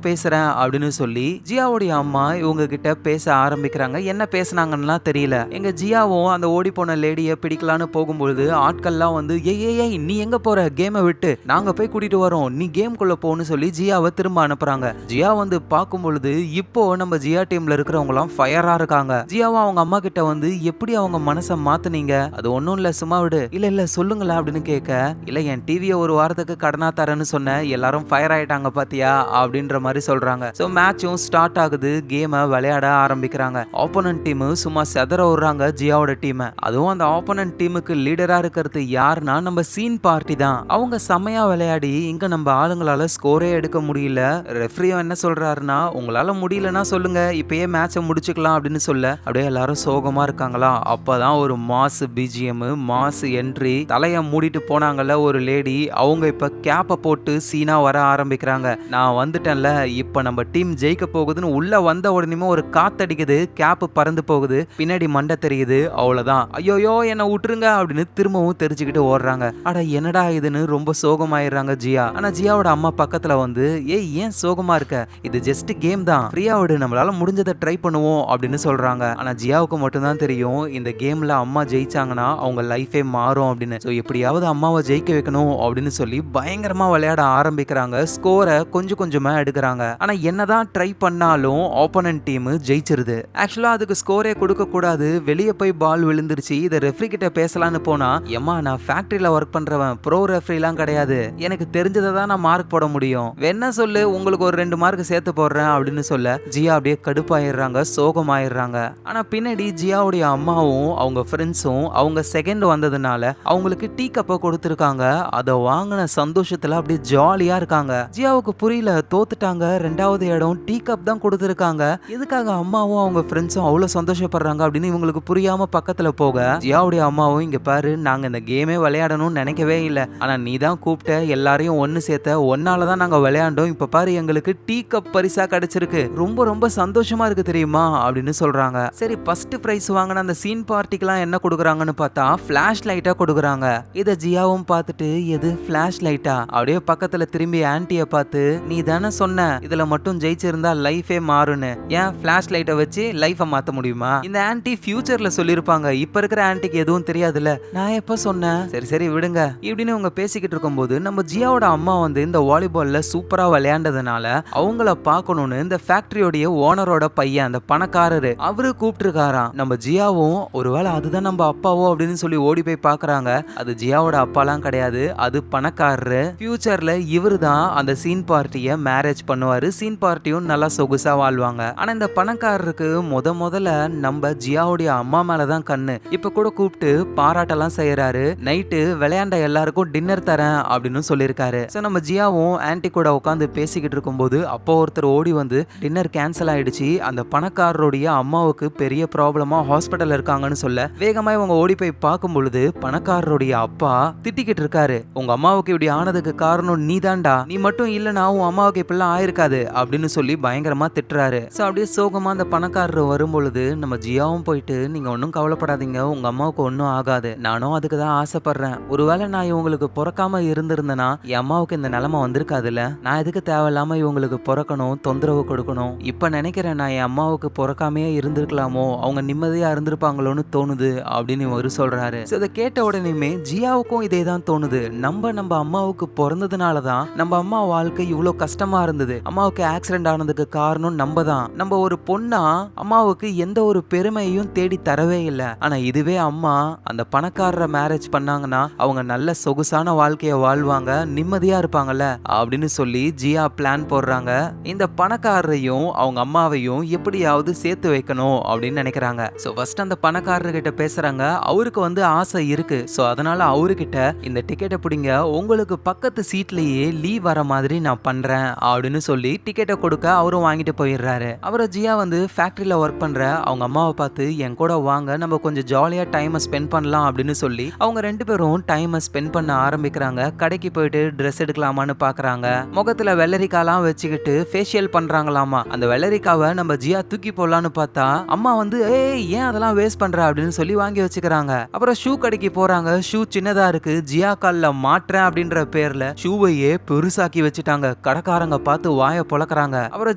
Speaker 1: பேசுறேன் அப்படின்னு சொல்லி ஜியாவுடைய அம்மா இவங்க கிட்ட பேச ஆரம்பிக்கிறாங்க. என்ன பேசினாங்கன்னா தெரியல. எங்க ஜியாவும் அந்த ஓடி போன லேடியை பிடிக்கலான்னு போகும்போது ஆட்கள்லாம் வந்து ஏய் நீ எங்க போற, கேமை விட்டு நாங்க போய் கூட்டிட்டு வரோம், நீ கேம் குள்ள போன்னு சொல்லி ஜியாவை திரும்ப அனுப்புறாங்க. ஜியா வந்து பார்க்கும் பொழுது இப்போ நம்ம ஜியா டீம்ல இருக்கிறவங்க எல்லாம் ஃபயரா இருக்காங்க. ஜியாவும் அவங்க அம்மா கிட்ட வந்து எப்படி அவங்க மனசை மாத்துனீங்க, அது ஒண்ணும் இல்ல சும்மா விடு, இல்ல சொல்லுங்களா அப்படின்னு கேட்க, இல்ல என் டிவியை ஒரு வாரத்துக்கு கடனா தரேன்னு சொன்ன, எல்லாரும் ஃபயர் ஆயிட்டாங்க பாத்தியா அப்படின்ற மாதிரி சொல்றாங்க. சோ மேட்சும் ஸ்டார்ட் ஆகுது, கேமை விளையாட ஆரம்பிக்கிறாங்க. ஆப்போனன்ட் டீம் சும்மா செதற விடுறாங்க ஜியாவோட டீம். அதுவும் அந்த ஆப்போனன்ட் டீமுக்கு லீடரா இருக்கிறது யாருன்னா நம்ம சீன் பார்ட்டி தான். அவங்க செமையா விளையாடி இங்க நம்ம ஆளுங்களால ஸ்கோரே எடுக்க முடியல. ரெஃப்ரியும் என்ன சொல்றாருன்னா, உங்களால முடியலன்னா சொல்லுங்க, இப்பயே மேட்சை முடிச்சுக்கலாம் அப்படின்னு சொல்ல அப்படியே எல்லாரும் சோகமா இருக்காங்களா. அப்பதான் ஒரு மாஸ் பிஜிஎம், மாஸ் என்ட்ரி, தலைய மூடிட்டு போனாங்கல்ல ஒரு லேடி, அவங்க இப்ப கேப்ப போட்டு சீனா வர ஆரம்பிக்கிறாங்க. நான் வந்துட்டேன்ல, இப்ப நம்ம டீம் ஜெயிக்க போகுதுன்னு உள்ள வந்த உடனே ஒரு காத்தடிக்குது, கேப் பறந்து போகுது, பின்னாடி மண்டை தெரியுது, அவ்வளவுதான். ஐயோயோ என்ன விட்டுருங்க அப்படின்னு திரும்பவும் தெரிச்சுக்கிட்டு ஓடுறாங்க. அட என்னடா இதுன்னு ரொம்ப சோகமாயிடுறாங்க ஜியா. ஆனா ஜியாவோட அம்மா பக்கத்துல வந்து, ஏய் ஏன் சோகமா இருக்க, இது ஜஸ்ட் கேம் தான், ஃப்ரீயா விடு, நம்மளால முடிஞ்சதை ட்ரை பண்ணுவோம் அப்படின்னு சொல்றாங்க. ஆனா ஜியாவுக்கு மட்டும்தான் தெரியும் இந்த கேம்ல அம்மா ஜெயிச்சாங்கன்னா அவங்க லைஃபே மாறும் அப்படின்னு. சோ எப்படியாவது அம்மாவை ஜெயிக்க வைக்கணும் அப்படின்னு சொல்லி பயங்கரமா விளையாட ஆரம்பிக்கிறாங்க. ஸ்கோரை கொஞ்சம் கொஞ்சமா எடுக்கிறாங்க. ஆனா என்னதான் ட்ரை பண்ணாலும் ஆப்போனன்ட் டீம் ஜெயிச்சிருது. ஆக்சுவலா அதுக்கு ஸ்கோரே கொடுக்க கூடாது, வெளியே போய் பால் விழுந்துருச்சு. இதை ரெஃப்ரி கிட்ட பேசலான்னு போனா, ஏமா நான் ஃபேக்டரியில ஒர்க் பண்றவன், ப்ரோ ரெஃப்ரிலாம் கிடையாது, எனக்கு தெரிஞ்சதை தான் நான் மார்க் போட முடியும், வேணா சொல்லு உங்களுக்கு ஒரு 2 மார்க் சேர்த்து போடுறேன் அப்படின்னு சொல்ல ஜியா அப்படியே கடுப்பாயிடுறாங்க, சோகமாயிடுறாங்க. ஆனா பின்னாடி ஜியாவுடைய அம்மாவும் அவங்க ஃப்ரெண்ட்ஸும் அவங்க செகண்ட் வந்ததுனால அவங்களுக்கு டீ கப்பை கொடுத்துருக்காங்க. அதை வாங்கின சந்தோஷத்துல அப்படியே ஜாலியா இருக்காங்க. ஜியாவுக்கு புரியல, தோத்துட்டாங்க, 2வது இடம், டீ கப் தான் கொடுத்துருக்காங்க, எதுக்காக அம்மாவும் அவங்க ஃப்ரெண்ட்ஸும் அவ்வளவு சந்தோஷப்படுறாங்க அப்படின்னு இவங்களுக்கு புரியாம பக்கத்துல போக, ஜியாவுடைய அம்மாவும், இங்க பாரு நாங்க இந்த கேமே விளையாடணும்னு நினைக்கவே இல்லை, ஆனா நீ தான் கூப்பிட்ட, எல்லாரையும் ஒன்னு சேர்த்த, ஒன்னாலதான் நாங்க விளையாண்டோம், இப்ப பாரு எங்களுக்கு டீ கப் பரிசா கிடைச்சிருக்கு, ரொம்ப ரொம்ப சந்தோஷமா இருக்கு தெரியுமா அப்படின்னு சொல்றாங்க. சரி ஃபர்ஸ்ட் பிரைஸ் வாங்கின அந்த சீன் பார்ட்டிக்கெல்லாம் என்ன கொடுக்குறாங்கன்னு பார்த்தா ஃபிளாஷ் லைட்டா கொடுக்குறாங்க. இத ஜியாவும் பார்த்துட்டு, எது ஃபிளாஷ் லைட்டா, அப்படியே பக்கத்துல திரும்பி ஆன்ட்டிய பார்த்து, நீ தானே சொன்ன இதுல மட்டும் ஜெயிச்சிருந்தா லைஃபே மாறுன்னு, ஏன் ஃபிளாஷ் லைட்டை வச்சு லைஃபை மாத்த முடியுமா? இந்த ஆன்ட்டி ஃபியூச்சர்ல சொல்லிருப்பாங்க, இப்ப இருக்கிற ஆன்ட்டிக்கு எதுவும் தெரியாதுல்ல, நான் எப்ப சொன்னேன், சரி சரி விடுங்க இப்படின்னு அவங்க பேசிக்கிட்டு இருக்கும்போது நம்ம ஜியாவோட அம்மா வந்து இந்த வாலிபால்ல சூப்பரா விளையாண்டதுனால அவங்கள பார்க்கணும்னு இந்த ஃபேக்டரியோடைய ஓனரோட பையன், அந்த பணக்காரரு, அவரு கூப்பிட்டுருக்காராம். நம்ம ஜியாவும் ஒருவேளை அதுதான் நம்ம அப்பாவோ அப்படின்னு சொல்லி ஓடி போய் பாக்குறாங்க. அது ஜியாவோட அப்பாலாம் கிடையாது, அது பணக்காரரு. ஃபியூச்சர்ல இவரு தான் அந்த சீன் பார்ட்டிய மேரேஜ் பண்ணுவாரு, சீன் பார்ட்டியும் நல்லா சொகுசா வாழ்வாங்க. ஆனா இந்த பணக்காரருக்கு முதல்ல நம்ம ஜியாவுடைய அம்மா மேலதான் கண்ணு. இப்ப கூட கூப்பிட்டு பாராட்டெல்லாம் செய்யறாரு, நைட்டு விளையாண்ட எல்லாருக்கும் டின்னர் தரேன் அப்படின்னு சொல்லியிருக்காரு. சோ நம்ம ஜியாவும் ஆன்ட்டி கூட உட்காந்து பேசிக்கிட்டு இருக்கும்போது அப்போ ஒருத்தர் ஓடி வந்து, டின்னர் கேன்சல் ஆயிடுச்சு, அந்த பணக்காரருடைய அம்மாவுக்கு பெரிய ப்ராப்ளமா ஹாஸ்பிட்டல் இருக்காங்கன்னு சொல்ல வேகமா இவங்க ஓடி போய் பார்க்கும் பொழுது பணக்காரருடைய அப்பா திட்டிக்கிட்டு இருக்காரு, உங்க அம்மாவுக்கு இப்படி ஆனதுக்கு காரணம் நீ தான்டா, நீ மட்டும் இல்லனா உன் அம்மாவுக்கு இப்படிலாம் ஆயிருக்காது அப்படின்னு சொல்லி பயங்கரமா திட்டுறாரு. சோ அப்படியே சோகமா அந்த பணக்காரர் வரும் பொழுது நம்ம ஜியாவும் போயிட்டு, நீங்க ஒன்னும் கவலைப்படாதீங்க, உங்க அம்மாவுக்கு ஒன்னும் ஆகாது, நானும் அதுக்கு தான் ஆசைப்படுறேன், ஒருவேளை நான் இவங்களுக்கு பிறக்காம இருந்திருந்தேனா என் அம்மாவுக்கு இந்த நிலைமை வந்திருக்காதுல்ல, நான் எதுக்கு தேவையில்லாம இவங்களுக்கு பிறக்கணும், தொந்தரவு கொடுக்கணும், இப்ப நினைக்கிறேன் நான் என் அம்மாவுக்கு பிறக்காமையே இருந்திருக்கலாமோ, அவங்க நிம்மதியா இருந்திருப்பாங்களோன்னு தோணுது அப்படின்னு இவரு சொல்றாரு. இதை கேட்ட உடனேயுமே ஜியாவுக்கும் இதே தான் தோணுது, நம்ம அம்மாவுக்கு பிறந்ததுனாலதான் நம்ம அம்மா வாழ்க்கை இவ்வளவு கஷ்டமா இருந்தது, அம்மாவுக்கு ஆக்சிடென்ட் ஆனதுக்கு காரணம் நம்ம தான், நம்ம ஒரு பொண்ணா அம்மாவுக்கு எந்த ஒரு பெருமையும் தேடி தரவே இல்லை, ஆனா இதுவே அம்மா அந்த பணக்காரரை மேரேஜ் பண்ணாங்கன்னா அவங்க நல்ல சொகுசான வாழ்க்கைய வாழ்வாங்க, நிம்மதியா இருப்பாங்கல்ல அப்படின்னு சொல்லி ஜியா பிளான் போடுறாங்க. இந்த பணக்காரரையும் அவங்க அம்மாவையும் எப்படியாவது சேர்த்து வைக்கணும் அப்படின்னு நினைக்கிறாங்க. சோ ஃபர்ஸ்ட் அந்த பணக்காரர்கிட்ட பேசுறாங்க, அவருக்கு வந்து ஆசை இருக்கு, சோ அதனால அவர்கிட்ட இந்த டிக்கெட்டை பிடிங்க, உங்களுக்கு பக்கத்து சீட்லயே லீவ் வர மாதிரி நான் பண்றேன் அப்படின்னு சொல்லி டிக்கெட்டை கொடுக்க அவரும் வாங்கிட்டு போயிடுறாரு. அப்புறம் ஜியா வந்து ஃபேக்டரியில ஒர்க் பண்ற அவங்க அம்மாவை பார்த்து, என் கூட வாங்க நம்ம கொஞ்சம் ஜாலியா டைமை ஸ்பெண்ட் பண்ணலாம் அப்படின்னு சொல்லி அவங்க 2 பேரும் டைமை ஸ்பெண்ட் பண்ண ஆரம்பிக்கிறாங்க. கடைக்கு போயிட்டு ட்ரெஸ் எடுக்கலாமான்னு பாக்குறாங்க. முகத்துல வெள்ளரிக்காலாம் வச்சுக்கிட்டு ஃபேஷியல் பண்றாங்களாமா. அந்த வெள்ளரிக்காவை நம்ம ஜியா தூக்கி போடலான்னு பார்த்தா அம்மா வந்து, ஏய் ஏன் அதெல்லாம் வேஸ்ட் பண்ற அப்படின்னு சொல்லி வாங்கி வச்சுக்கிறாங்க. அப்புறம் ஷூ கடைக்கு போறாங்க, ஷூ சின்னதா இருக்கு, ஜியா கால்ல மாற்றேன் அப்படின்ற பேர்ல ஷூவையே பெருசாக்கி வச்சுட்டாங்க. கடைக்காரங்க பார்த்து வாயை பொளக்குறாங்க. அப்புறம்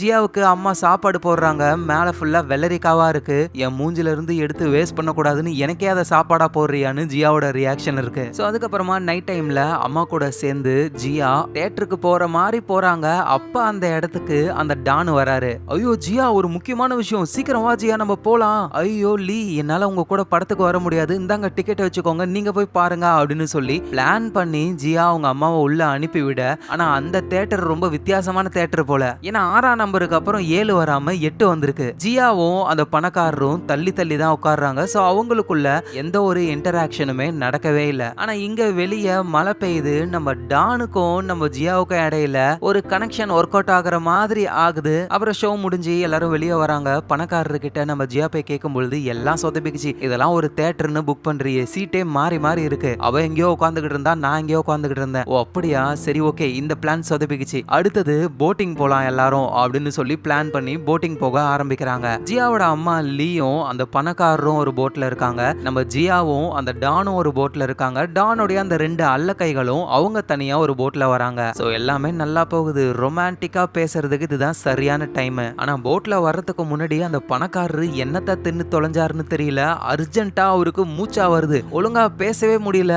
Speaker 1: ஜியாவுக்கு அம்மா சாப்பாடு போடுறாங்க, மேல ஃபுல்லா வெள்ளரிக்காவா இருக்கு, என் மூஞ்சில இருந்து எடுத்து வேஸ்ட் பண்ணக்கூடாதுன்னு எனக்கே அதை சாப்பாடா போடுறியான்னு ஜியாவோட ரியாக்ஷன் இருக்கு. சோ அதுக்கப்புறமா நைட் டைம்ல அம்மா கூட சேர்ந்து ஜியா தியேட்டருக்கு போற மாதிரி போறாங்க. அப்ப அந்த இடத்துக்கு அந்த டான் வராரு. ஐயோ ஜியா ஒரு முக்கியமான விஷயம், சீக்கிரம் வா ஜியா, நம்ம போலாம். ஐயோ லீ, என்னால உங்க கூட படத்துக்கு வர முடியாது, இந்தாங்க டிக்கெட் வச்சுக்கோங்க, நீங்க போய் பாருங்க அப்படின்னு சொல்லி பிளான் பண்ணி ஜியா அவங்க அம்மாவை உள்ள அனுப்பிவிட, ஆனா அந்த தியேட்டர் ரொம்ப வித்தியாசமான தியேட்டர் போல. ஏன்னா 6ஆம் நம்பருக்கு அப்புறம் 7 வராம 8 வந்திருக்கு. ஜியாவும் அந்த பணக்காரரும் தள்ளி தள்ளி தான் உட்கார்றாங்க. சோ அவங்களுக்குள்ள எந்த ஒரு இன்டராக்ஷனுமே நடக்கவே இல்ல. ஆனா இங்க வெளிய மழை பெய்யுது. நம்ம டானுக்கும் நம்ம ஜியாவுக்கும் இடையில ஒரு கனெக்ஷன் ஒர்க் அவுட் ஆகுற மாதிரி ஆகுது. அப்புறம் ஷோ முடிஞ்சு எல்லாரும் வெளியே வராங்க. பணக்காரர் கிட்ட நம்ம ஜியா போய் கேட்கும் பொழுது எல்லாம் சொதப்பிக்குச்சு, இதெல்லாம் ஒரு தியேட்டர்னு புக் பண்றியே, சீட்டே மாறி மாறி இருக்கு, அவ எங்கேயோ உட்காந்துக்கிட்டு இருந்தா, நான் எங்கேயோ உட்காந்துக்கிட்டு இருந்தேன். ஓ அப்படியா, சரி ஓகே, இந்த பிளான் சொதப்பிக்குச்சு, அடுத்தது போட்டிங் போலாம் எல்லாரும் அப்படின்னு சொல்லி பிளான் பண்ணி போட்டிங் போக ஆரம்பிக்கிறாங்க. ஜியாவோட அம்மா லீயும் அந்த பணக்காரரும் ஒரு போட்ல இருக்காங்க. நம்ம ஜியாவும் அந்த டானும் ஒரு போட்ல இருக்காங்க. டானுடைய அந்த 2 அல்ல கைகளும் அவங்க தனியா ஒரு போட்ல வராங்க. சோ எல்லாமே நல்லா போகுது. ரொமான்டிக்கா பேசுறதுக்கு இதுதான் சரியான டைம். ஆனா போட்ல வர்றதுக்கு முன்னாடி அந்த பணக்காரரு என்னத்த தின்னு தொலைஞ்சாருன்னு தெரியல, அர்ஜென்ட்டா அவருக்கு மூச்சா வருது, ஒழுங்கா பேசவே முடியல.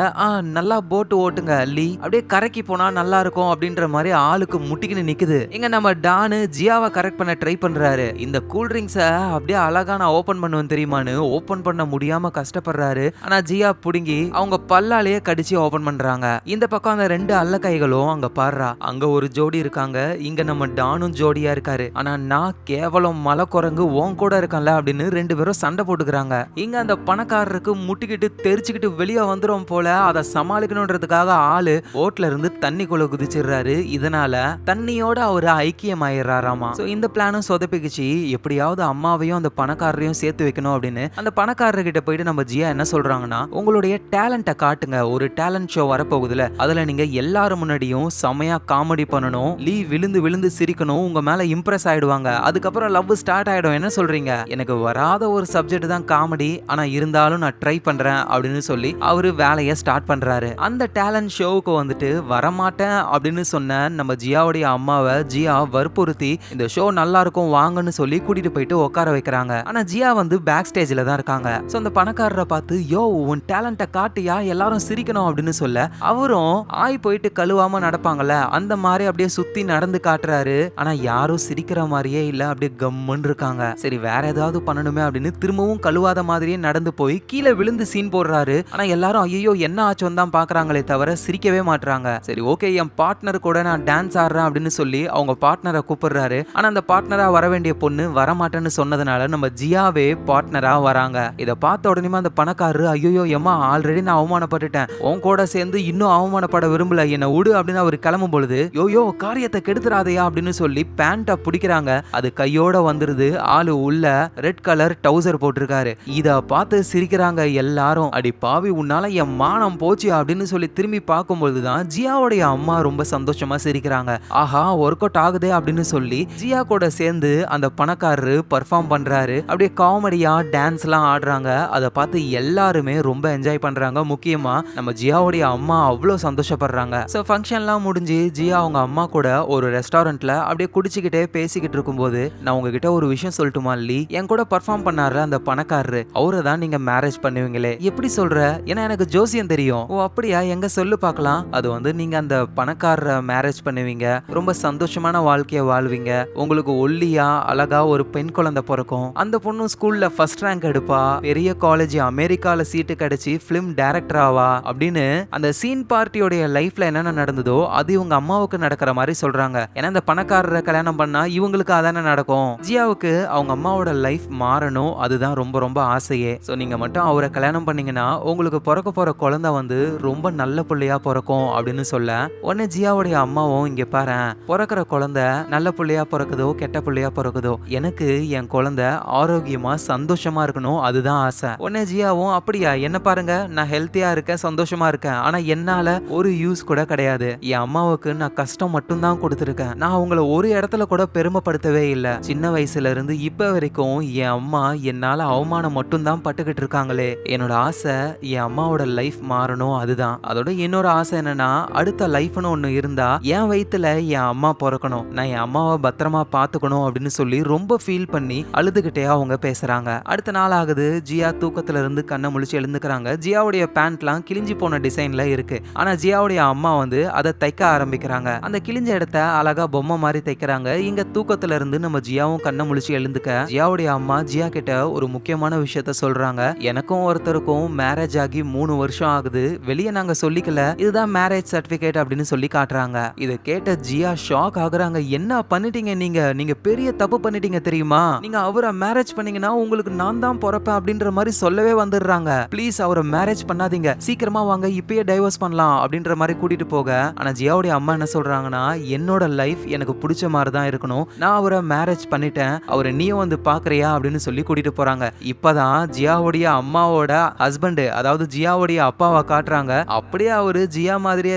Speaker 1: நல்லா போட்டு ஓட்டுங்க லீ, அப்படியே கரைக்கு போனா நல்லா இருக்கும் அப்படின்ற மாதிரி ஆளுக்கு முட்டிக்கின்னு நிக்குது. இங்க நம்ம டானு ஜியாவை கரெக்ட் பண்ண ட்ரை பண்றாரு. இந்த கூல் ட்ரிங்க்ஸை அப்படியே அழகா நான் ஓபன் பண்ணுவேன் தெரியுமான்னு ஓபன் பண்ண முடியாம கஷ்டப்படுறாரு. ஆனா ஜியா புடுங்கி அவங்க பல்லாலேயே கடிச்சு ஓபன் பண்றாங்க. இந்த பக்கம் அந்த 2 அல்ல கைகளும் அங்க பாடுறா, அங்க ஒரு ஜோடி இருக்காங்க, இங்க நம்ம டானும் ஜோடியா இருக்காரு. ஆனா நான் கேவலம் மலை குரங்கு உன் கூட இருக்கல அப்படின்னு 2 பேரும் சண்டை போட்டுக்கிறாங்க. இங்க அந்த பணக்காரருக்கு முட்டிக்கிட்டு தெரிச்சுக்கிட்டு வெளியே வந்துரும் போல. அதை சமாளிக்கணும்ன்றதுக்காக ஆளு போட்ல இருந்து தண்ணிக்குள்ள குதிச்சிடுறாரு. இதனால தண்ணியோட அவரு ஐக்கியம் ஆயிடுறாராமா. சோ இந்த பிளானும் சொதப்பிக்குச்சு. எப்படியாவது அம்மாவையும் அந்த பணக்காரரையும் சேர்த்து வைக்கணும் அப்படின்னு அந்த பணக்காரர்கிட்ட போயிட்டு நம்ம ஜியா என்ன சொல்றாங்கன்னா, உங்களுடைய டேலண்ட்டை காட்டுங்க, ஒரு டேலண்ட் ஷோ வரப்போகுதுல, அதுல நீங்க எல்லாரும் முன்னாடியும் செமையா காமெடி பண்ணணும், லீ விழுந்து விழுந்து சிரிக்கணும், உங்க மேல இம்ப்ரெஸ் ஆயிடுவாங்க, அதுக்கப்புறம் லவ் ஸ்டார்ட் ஆயிடும். என்ன சொல்றீங்க? எனக்கு வராத ஒரு சப்ஜெக்ட் தான் காமெடி, ஆனா இருந்தாலும் நான் ட்ரை பண்றேன் அப்படின்னு சொல்லி அவரு வேலையை ஸ்டார்ட் பண்றாரு. அந்த டேலண்ட் ஷோவுக்கு வந்துட்டு வரமாட்டேன் அப்படின்னு சொன்ன நம்ம ஜியாவுடைய அம்மாவை ஜியா வற்புறுத்தி இந்த ஷோ நல்லா இருக்கும் வாங்கன்னு சொல்லி கூட்டிட்டு போயிட்டு உட்கார வைக்கிறாங்க. ஆனா ஜியா வந்து பேக் ஸ்டேஜ்ல தான் இருக்காங்க. சோ அந்த பணக்காரரை பார்த்து, யோ உன் டேலண்ட்டை காட்டியா, எல்லாரும் சிரிக்கணும் அப்படின்னு சொல்ல, அவரும் ஆய் போயிட்டு கழுவாம நடப்பாங்கல்ல அந்த மாதிரி அப்படியே சுத்தி நடந்து காட்டுறாரு. ஆனா யாரும் சிரிக்கிற மாதிரியே இல்ல, அப்படியே கம்முன்னு இருக்காங்க. சரி வேற ஏதாவது பண்ணணுமே அப்படின்னு திரும்பவும் கழுவாத மாதிரியே நடந்து போய் கீழே விழுந்து சீன் போடுறாரு. ஆனா எல்லாரும் ஐயோ என்ன ஆச்சு தான் பாக்குறாங்களே தவிர சிரிக்கவே மாட்றாங்க. சரி ஓகே, என் பார்ட்னர் கூட நான் டான்ஸ் ஆடுறேன் அப்படின்னு சொல்லி அவங்க பார்ட்னரை கூப்பிடுறாரு. ஆனா அந்த பார்ட்னரா வர வேண்டிய பொண்ணு வரமாட்டேன்னு சொன்னதுனால நம்ம ஜியாவே பார்ட்னரா வராங்க. இதை பார்த்த உடனே அந்த பணக்காரரு, ஐயோ எம்மா ஆல்ரெடி நான் அவமானப்பட்டுட்டேன், உன் கூட சேர்ந்து இன்னும் அவமானப்பட விரும்பல, என்ன விடு அப்படின்னு அவர் கிளம்பும் பொழுது, யோயோ காரியத்தை கெடுத்துறாதையா அப்படின்னு சொல்லி பேண்ட பிடிக்கிறாங்க. அது கையோட வந்துருது. ஆளு உள்ள ரெட் கலர் டவுசர் போட்டிருக்காரு. இத பார்த்து சிரிக்கிறாங்க எல்லாரும். அடி பாவி, உன்னால என் மானம் போச்சு அப்படின்னு சொல்லி திரும்பி பார்க்கும்போதுதான் ஜியாவுடைய அம்மா ரொம்ப சந்தோஷமா சிரிக்கிறாங்க. ஆஹா ஒர்க் அவுட் ஆகுதே அப்படின்னு சொல்லி ஜியா கூட சேர்ந்து அந்த பணக்காரரு பர்ஃபார்ம் பண்றாரு. அப்படியே காமெடியா டான்ஸ் எல்லாம் ஆடுறாங்க. அதை பார்த்து எல்லாருமே ரொம்ப என்ஜாய் பண்றாங்க. முக்கியமா நம்ம ஜியாவுடைய அம்மா அவ்வளவு சந்தோஷப்படுறாங்க. சோ ஃபங்க்ஷன்லாம் முடிஞ்சு ஜியா அவங்க அம்மா கூட ஒரு ரெஸ்டாரண்ட்ல அப்படியே குடிச்சுக்கிட்டே பேசிக்கிட்டு இருக்கும்போது, நான் உங்ககிட்ட ஒரு விஷயம் சொல்லட்டுமா லீ, என் கூட பர்ஃபார்ம் பண்ணாருல அந்த பணக்காரரு, அவரை தான் நீங்க மேரேஜ் பண்ணுவீங்களே. எப்படி சொல்ற? ஏன்னா எனக்கு ஜோசியம் தெரியும். ஓ அப்படியா, எங்க சொல்லு பார்க்கலாம். அது வந்து நீங்க அந்த பணக்காரரை மேரேஜ் பண்ணுவீங்க, ரொம்ப சந்தோஷமான வாழ்க்கைய வாழ்வீங்க, உங்களுக்கு ஒல்லியா அழகா ஒரு பெண் குழந்தை பிறக்கும், அந்த பொண்ணு ஸ்கூல்ல ஃபர்ஸ்ட் ரேங்க் எடுப்பா, பெரிய காலேஜ் அமெரிக்கால சீட்டு கிடைச்சி பிலிம் டைரக்டர் ஆவா அப்படின்னு அந்த சீன் பார்ட்டியோடைய லைஃப்ல என்னென்ன நடந்ததோ அது இவங்க அம்மாவுக்கு நடக்கிற மாதிரி சொல்றாங்க. ஏன்னா இந்த பணக்காரரை கல்யாணம் பண்ணா இவங்களுக்கு அதானே நடக்கும். ஜியாவுக்கு அவங்க அம்மாவோட லைஃப் மாறணும், அதுதான் ரொம்ப ரொம்ப ஆசையே. சோ நீங்க மட்டும் அவரை கல்யாணம் பண்ணீங்கன்னா உங்களுக்கு பிறக்க போற குழந்தை வந்து ரொம்ப நல்ல பிள்ளையா பிறக்கும் அப்படின்னு சொல்ல, உடனே ஜியாவுடைய அம்மாவும், இங்க பாரு, பிறக்கிற குழந்தை நல்ல பிள்ளையா பிறக்குதோ கெட்ட பிள்ளையா பிறக்குதோ, எனக்கு என் குழந்தை ஆரோக்கியமா சந்தோஷமா இருக்கணும், அதுதான் ஆசை. உடனே ஜியாவும், அப்படியா, என்ன பாருங்க, நான் ஹெல்த்தியா இருக்கேன், சந்தோஷமா இருக்கேன், ஆனா என்னால ஒரு யூஸ் கூட கிடையாது, என் அம்மாவுக்கு நான் கஷ்டம் மட்டும் தான் கொடுத்துருக்கேன், நான் அவங்கள ஒரு இடத்துல கூட பெருமைப்படுத்தவே இல்லை, சின்ன வயசுல இருந்து இப்ப வரைக்கும் என் அம்மா என்னால அவமானம் மட்டும் தான் பட்டுக்கிட்டு இருக்காங்களே, என்னோட ஆசை என் அம்மாவோட லைஃப் மாறணும், அதுதான். அதோட இன்னொரு ஆசை என்னன்னா, அடுத்த லைஃப்னு ஒண்ணு இருந்தா என் வயித்துல என் அம்மா பிறக்கணும், நான் என் அம்மாவை பத்திரமா பாத்துக்கணும் அப்படின்னு சொல்லி ரொம்ப ஃபீல் பண்ணி அழுதுகிட்டே அவங்க பேசுறாங்க. அடுத்த நாள் ஆகுது. ஜியா தூக்கத்துல இருந்து கண்ணை முழிச்சு எழுந்துக்கிறாங்க. ஜியாவுடைய பேண்ட்லாம் கிழிஞ்சு போன டிசைன்ல இருக்கு. ஆனா ஜியாவுடைய அம்மா வந்து அதை தைக்க ஆரம்பிக்கிறாங்க. அந்த கிழிஞ்ச இடத்த அழகா பொம்மை மாதிரி தைக்கிறாங்க. இங்க தூக்கத்துல இருந்து நம்ம ஜியாவும் கண்ணை முழிச்சு எழுந்துக்க, ஜியாவுடைய அம்மா ஜியா கிட்ட ஒரு முக்கியமான விஷயத்த சொல்றாங்க. எனக்கும் ஒருத்தருக்கும் மேரேஜ் ஆகி 3 வருஷம் ஆகுது. வெளியே நாங்க சொல்லிக்கல. இதுதான் மேரேஜ் சர்டிபிகேட் அப்படின்னு சொல்லி காட்டுறாங்க. இதை கேட்ட ஜியா ஷாக் ஆகுறாங்க. என்ன பண்ணிட்டீங்க நீங்க? நீங்க பெரிய தப்பு பண்ணிட்டீங்க தெரியுமா? நீங்க அவரை மேரேஜ் பண்ணீங்கன்னா உங்களுக்கு நான் தான் பொறப்பேன் அப்படின்ற மாதிரி சொல்லவே வந்துடுறாங்க. ப்ளீஸ் அவரை மேரேஜ் பண்ணாதீங்க, சீக்கிரமா வாங்க, இப்பயே டைவர்ஸ் பண்ணலாம் அப்படின்ற மாதிரி கூட்டிட்டு போக, ஆனா ஜியாவுடைய அம்மா என்ன சொல்றாங்கன்னா, என்னோட லைஃப் எனக்கு பிடிச்ச மாதிரி தான் இருக்கணும், நான் அவரை மேரேஜ் பண்ணிட்டேன், அவரை நீயும் வந்து பாக்குறியா அப்படின்னு சொல்லி கூட்டிட்டு போறாங்க. இப்பதான் ஜியாவுடைய அம்மாவோட ஹஸ்பண்ட், அதாவது ஜியாவுடைய அப்பாவை காட்டுறாங்க. அப்படியே அவரு ஜியா மாதிரியே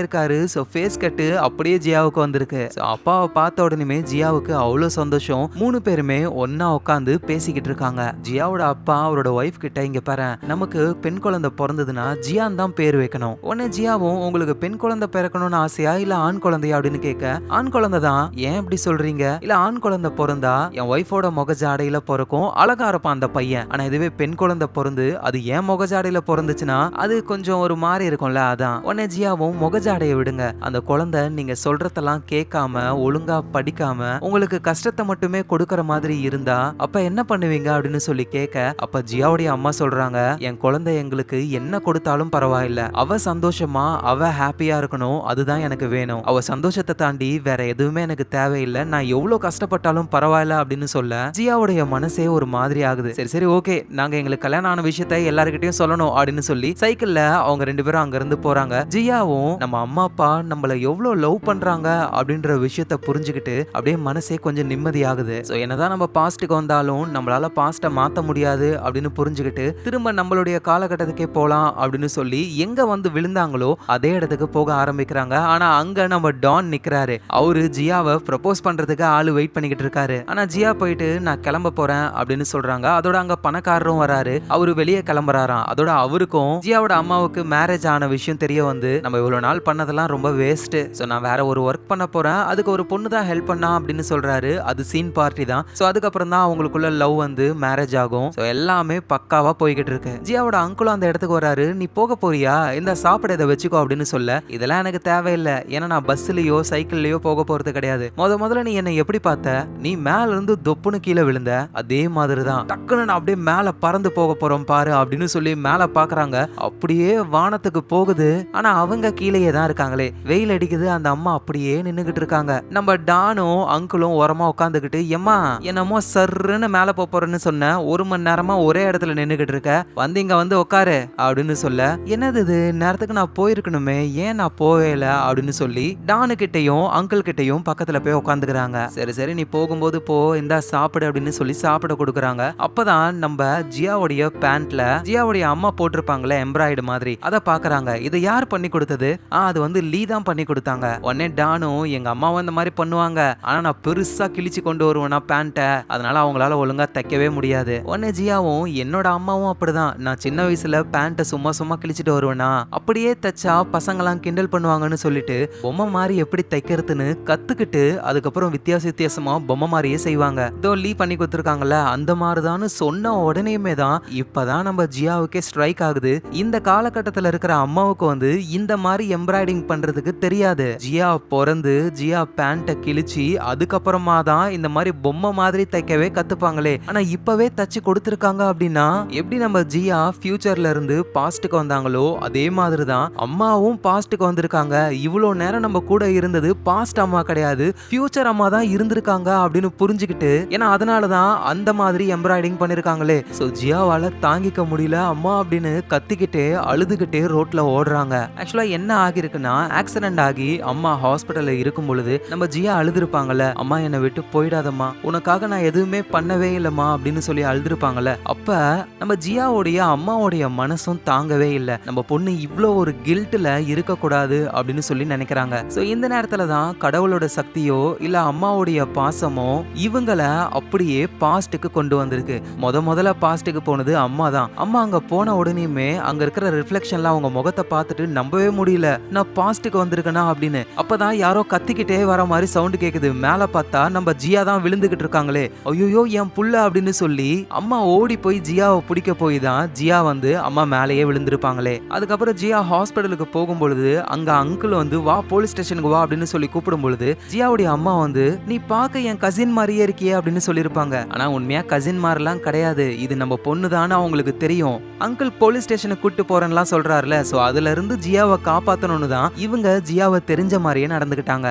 Speaker 1: இருக்காரு. சோ ஃபேஸ் கட்டு அப்படியே ஜியாவுக்கு வந்திருக்கு. அப்பாவை பார்த்த உடனே ஜியாவுக்கு அவ்வளவு சந்தோஷம். 3 பேருமே ஒன்னா உட்காந்து பேசிக்கிட்டு இருக்காங்க. ஜியாவோட அப்பா அவரோட ஒய்ஃப் கிட்ட, இங்க பாரு, நமக்கு பெண் குழந்தை பிறந்ததுன்னா ஜியான் தான் பேர் வைக்கணும். உடனே ஜியாவும், உங்களுக்கு பெண் குழந்தை பிறக்கணும்னு ஆசையா இல்ல ஆண் குழந்தையா அப்படின்னு கேட்க, ஆண் குழந்தை தான். ஏன் இப்படி சொல்றீங்க? இல்ல ஆண் குழந்தை பிறந்தா என் ஒய்ஃபோட முகஜாடையில பிறக்கும், அழகா இருப்பான் அந்த பையன். ஆனா இதுவே பெண் குழந்தை பிறந்து அது ஏன் முகஜாடையில பிறந்துச்சுன்னா அது கொஞ்சம் ஒரு மாதிரி இருக்கும்ல, அதான். உடனே ஜியாவும், முகஜாடையை விடுங்க, அந்த குழந்தை நீங்க சொல்றதெல்லாம் கேட்காம ஒழுங்கா படிக்காம உங்களுக்கு கஷ்டத்தை மட்டுமே கொடுக்கற மாதிரி இருந்தா அப்ப என்ன பண்ணுவீங்க அப்படின்னு சொல்லி கேட்க, அப்ப ஜியாவுடைய அம்மா சொல்றாங்க, என் குழந்தை எங்களுக்கு என்ன கொடுத்தாலும் பரவாயில்ல, அவ சந்தோஷமா அவ ஹாப்பியா இருக்கணும், அதுதான் எனக்கு வேணும், அவ சந்தோஷத்தை தாண்டி வேற எதுவுமே எனக்கு தேவையில்லை, நான் எவ்வளவு கஷ்டப்பட்டாலும் பரவாயில்ல அப்படின்னு சொல்ல ஜியாவுடைய மனசே ஒரு மாதிரி ஆகுது. சரி சரி ஓகே, நாங்க எங்களுக்கு கல்யாணம் ஆன விஷயத்தை எல்லாருக்கிட்டையும் சொல்லணும் அப்படின்னு சொல்லி சைக்கிள்ல அவங்க 2 பேரும் அங்க இருந்து போறாங்க. ஜியாவும் நம்ம அம்மா அப்பா நம்மள எவ்வளவு லவ் பண்றாங்க அப்படின்ற விஷயத்தை புரிஞ்சுக்கிட்டு அப்படியே மனசே கொஞ்சம் நிம்மதியாகுது. சோ என்னதான் நம்ம பாஸ்டுக்கு வந்தாலும் நம்மளால பாஸ்ட மாத்த முடியாது அப்படின்னு புரிஞ்சுக்கிட்டு திரும்ப நம்மளுடைய காலகட்டத்துக்கே போலாம் அப்படின்னு சொல்லி எங்க வந்து விழுந்தாங்களோ அதே இடத்துக்கு போக ஆரம்பிக்கிறாங்க. ஆனா அங்க நம்ம டான் நிக்கிறாரு. அவரு ஜியாவை ப்ரப்போஸ் பண்றதுக்கு ஆளு வெயிட் பண்ணிக்கிட்டு இருக்காரு. ஆனா ஜியா போயிட்டு நான் கிளம்ப போறேன் அப்படின்னு சொல்றாங்க. அதோட அங்க பணக்காரரும் வராரு. அவரு வெளியே கிளம்புறாராம். அதோட அவருக்கும் ஜியாவோட அம்மாவுக்கு மேரேஜ் ஆன விஷயம் தெரிய வந்து, நம்ம இவ்வளவு நாள் பண்ணதெல்லாம் ரொம்ப வேஸ்ட், சோ நான் வேற ஒரு ஒர்க் பண்ண போறேன், அதுக்கு ஒரு பொண்ணு தான் ஹெல்ப் பண்ணா அப்படின்னு சொல்றாரு. அது சீன் பார்ட்டி தான். சோ அதுக்கப்புறம் தான் அவங்களுக்குள்ள லவ் வந்து மேரேஜ் ஆகும். சோ எல்லாமே பக்காவா போய்கிட்டு இருக்கு. ஜியாவோட அங்கிளும் அந்த இடத்துக்கு வராரு. நீ போக போறியா, இந்த சாப்பிட இதை வச்சுக்கோ அப்படின்னு சொல்ல, இதெல்லாம் எனக்கு தேவையில்லை, ஏன்னா நான் பஸ்லயோ சைக்கிள்லயோ போக போறது கிடையாது, முதல்ல நீ என்னை எப்படி பார்த்த, நீ மேல இருந்து தொப்புன்னு கீழே விழுந்த, அதே மாதிரிதான் டக்குன்னு நான் அப்படியே மேல பறந்து போக போறோம் பாரு அப்படின்னு சொல்லி மேல பாக்குறாங்க. அப்படியே வானத்துக்கு போகுது. ஆனா அவங்க கீழேயே தான் இருக்காங்களே. வெயில் அடிக்குது. அந்த அம்மா அப்படியே நின்னுகிட்டு இருக்காங்க. நம்ம டானும் அங்கிளும் ஓரமா உட்காந்துக்கிட்டு, எம்மா என்னமோ சர்ன்னு மேல போறேன்னு சொன்ன, 1 மணி நேரமா ஒரே இடத்துல நின்னுகிட்டு இருக்க, வந்து இங்க வந்து உட்காரு அப்படின்னு சொல்ல, என்னது இது, நேரத்துக்கு நான் போயிருக்கணுமே, ஏன் நான் போவே இல்லை அப்படின்னு சொல்லி டானு கிட்டையும் அங்கிள் கிட்டையும் பக்கத்துல போய் உட்காந்துக்கிறாங்க. சரி சரி நீ போகும்போது போ, இந்தா சாப்பிடு அப்படின்னு சொல்லி சாப்பிட கொடுக்குறாங்க. அப்பதான் நம்ம ஜியாவுடைய பேண்ட்ல ஜியாவுடைய அம்மா போட்டிருப்பாங்களே எம்ப்ராய்டு மாதிரி, அதை பாக்குறாங்க. இதை யார் பண்ணி கொடுத்தது? அது வந்து லீ தான் பண்ணி கொடுத்தாங்க. உடனே டானும், எங்க அம்மாவும் இந்த மாதிரி பண்ணுவாங்க, ஆனா நான் பெருசா கிழிச்சு கொண்டு வருவேனா பேண்ட்டை, அதனால அவங்களால ஒழுங்கா தைக்கவே முடியாது. உடனே ஜியாவும், என்னோட அம்மாவும் அப்படிதான், நான் சின்ன வயசுல பேண்ட்டை சும்மா சும்மா கிழிச்சிட்டு வருவேனா, அப்படியே தைச்சா பசங்களாம் கிண்டல் பண்ணுவாங்கன்னு சொல்லிட்டு பொம்மை மாதிரி எப்படி தைக்கிறதுன்னு கத்துக்கிட்டு அதுக்கப்புறம் வித்தியாசமா பொம்மை மாதிரியே செய்வாங்க. இதோ லீ பண்ணி கொடுத்துருக்காங்கல்ல, அந்த மாதிரிதான் சொன்ன உடனேயுமே தான் இப்பதான் நம்ம ஜியாவுக்கே ஸ்ட்ரைக் ஆகுது, இந்த காலகட்டத்தில் இருக்கிற அம்மாவுக்கு வந்து இந்த மாதிரி எம்ப்ராய்டிங் பண்றதுக்கு தெரியாது. ஜியா பிறந்து ஜியா பேண்ட்டை கிழிச்சு அதுக்கப்புறமா தான் இந்த மாதிரி பொம்மை மாதிரி தைக்கவே கத்துப்பாங்களே, ஆனா இப்பவே தச்சு கொடுத்துருக்காங்க அப்படின்னா எப்படி நம்ம ஜியா ஃபியூச்சர்ல இருந்து பாஸ்டுக்கு வந்தாங்களோ அதே மாதிரி தான் அம்மாவும் பாஸ்டுக்கு வந்திருக்காங்க. இவ்வளவு நேரம் நம்ம கூட இருந்தது பாஸ்ட் அம்மா கிடையாது, ஃபியூச்சர் அம்மா தான் இருந்திருக்காங்க அப்படின்னு புரிஞ்சுக்கிட்டு, ஏன்னா அதனாலதான் அந்த மாதிரி எம்ப்ராய்டிங் பண்ணிருக்காங்களே. சோ ஜியாவால தாங்கிக்க முடியல, அம்மா அப்படின்னு கத்திக்கிட்டே அழுதுகிட்டே ரோட்ல ஓடுறாங்க. ஆக்சுவலா என்ன ஆகிருக்குன்னா, ஆக்சிடென்ட் ஆகி அம்மா ஹாஸ்பிட்டல்ல இருக்கும் பொழுது நம்ம ஜியா அழுதுருப்பாங்கல்ல, அம்மா என்னை விட்டு போயிடாதம்மா, உனக்காக நான் எதுவுமே பண்ணவே இல்லம்மா அப்படின்னு சொல்லி அழுதுருப்பாங்கல்ல. அப்ப நம்ம ஜியாவுடைய அம்மாவுடைய மனசும் தாங்கவே இல்லை, நம்ம பொண்ணு இவ்வளோ ஒரு கில்ட்ல இருக்கக்கூடாது அப்படின்னு சொல்லி நினைக்கிறாங்க. சோ இந்த நேரத்துல தான் கடவுளோட சக்தியோ இல்ல அம்மாவுடைய பாசமோ இவங்களை அப்படியே பாஸ்டுக்கு கொண்டு வந்திருக்கு. முதல்ல பாஸ்டுக்கு போனது அம்மா தான். அம்மா அங்க போன உடனேயுமே அங்க இருக்கிற ரிஃப்ளெக்ஷன்லாம் அவங்க முகத்தை பார்த்துட்டு நம்பவே முடியல, நான் பாஸ்டுக்கு வந்திருக்கேனா அப்படின்னு. அப்பதான் யாரோ கத்திக்கிட்டே வர மாதிரி சவுண்ட் கேக்குது. மேல பார்த்தா நம்ம ஜியா தான் விழுந்துகிட்டு இருக்காங்களே. ஐயோ என் புள்ள அப்படின்னு சொல்லி அம்மா ஓடி போய் ஜியாவை பிடிக்க போய் தான் ஜியா வந்து அம்மா மேலேயே விழுந்திருப்பாங்களே. அதுக்கப்புறம் ஜியா ஹாஸ்பிட்டலுக்கு போகும் பொழுது அங்க அங்கிள் வந்து வா போலீஸ் ஸ்டேஷனுக்கு வா அப்படின்னு சொல்லி கூப்பிடும் பொழுது ஜியாவுடைய அம்மா வந்து, நீ பார்க்க என் கசின் மாதிரியே இருக்கியே அப்படின்னு சொல்லியிருப்பாங்க. ஆனா உண்மையா கசின் மாதிரிலாம் கிடையாது, இது நம்ம பொண்ணு தானே அவங்களுக்கு தெரியும். அங்கிள் போலீஸ் ஸ்டேஷனுக்கு கூட்டு போறேன்னுலாம் சொல்றாருல. சோ அதுல இருந்து ஜியாவை காப்பாத்தணும்னு தான் இவங்க ஜியாவை தெரிஞ்ச மாதிரியே நடந்துக்கிட்டாங்க.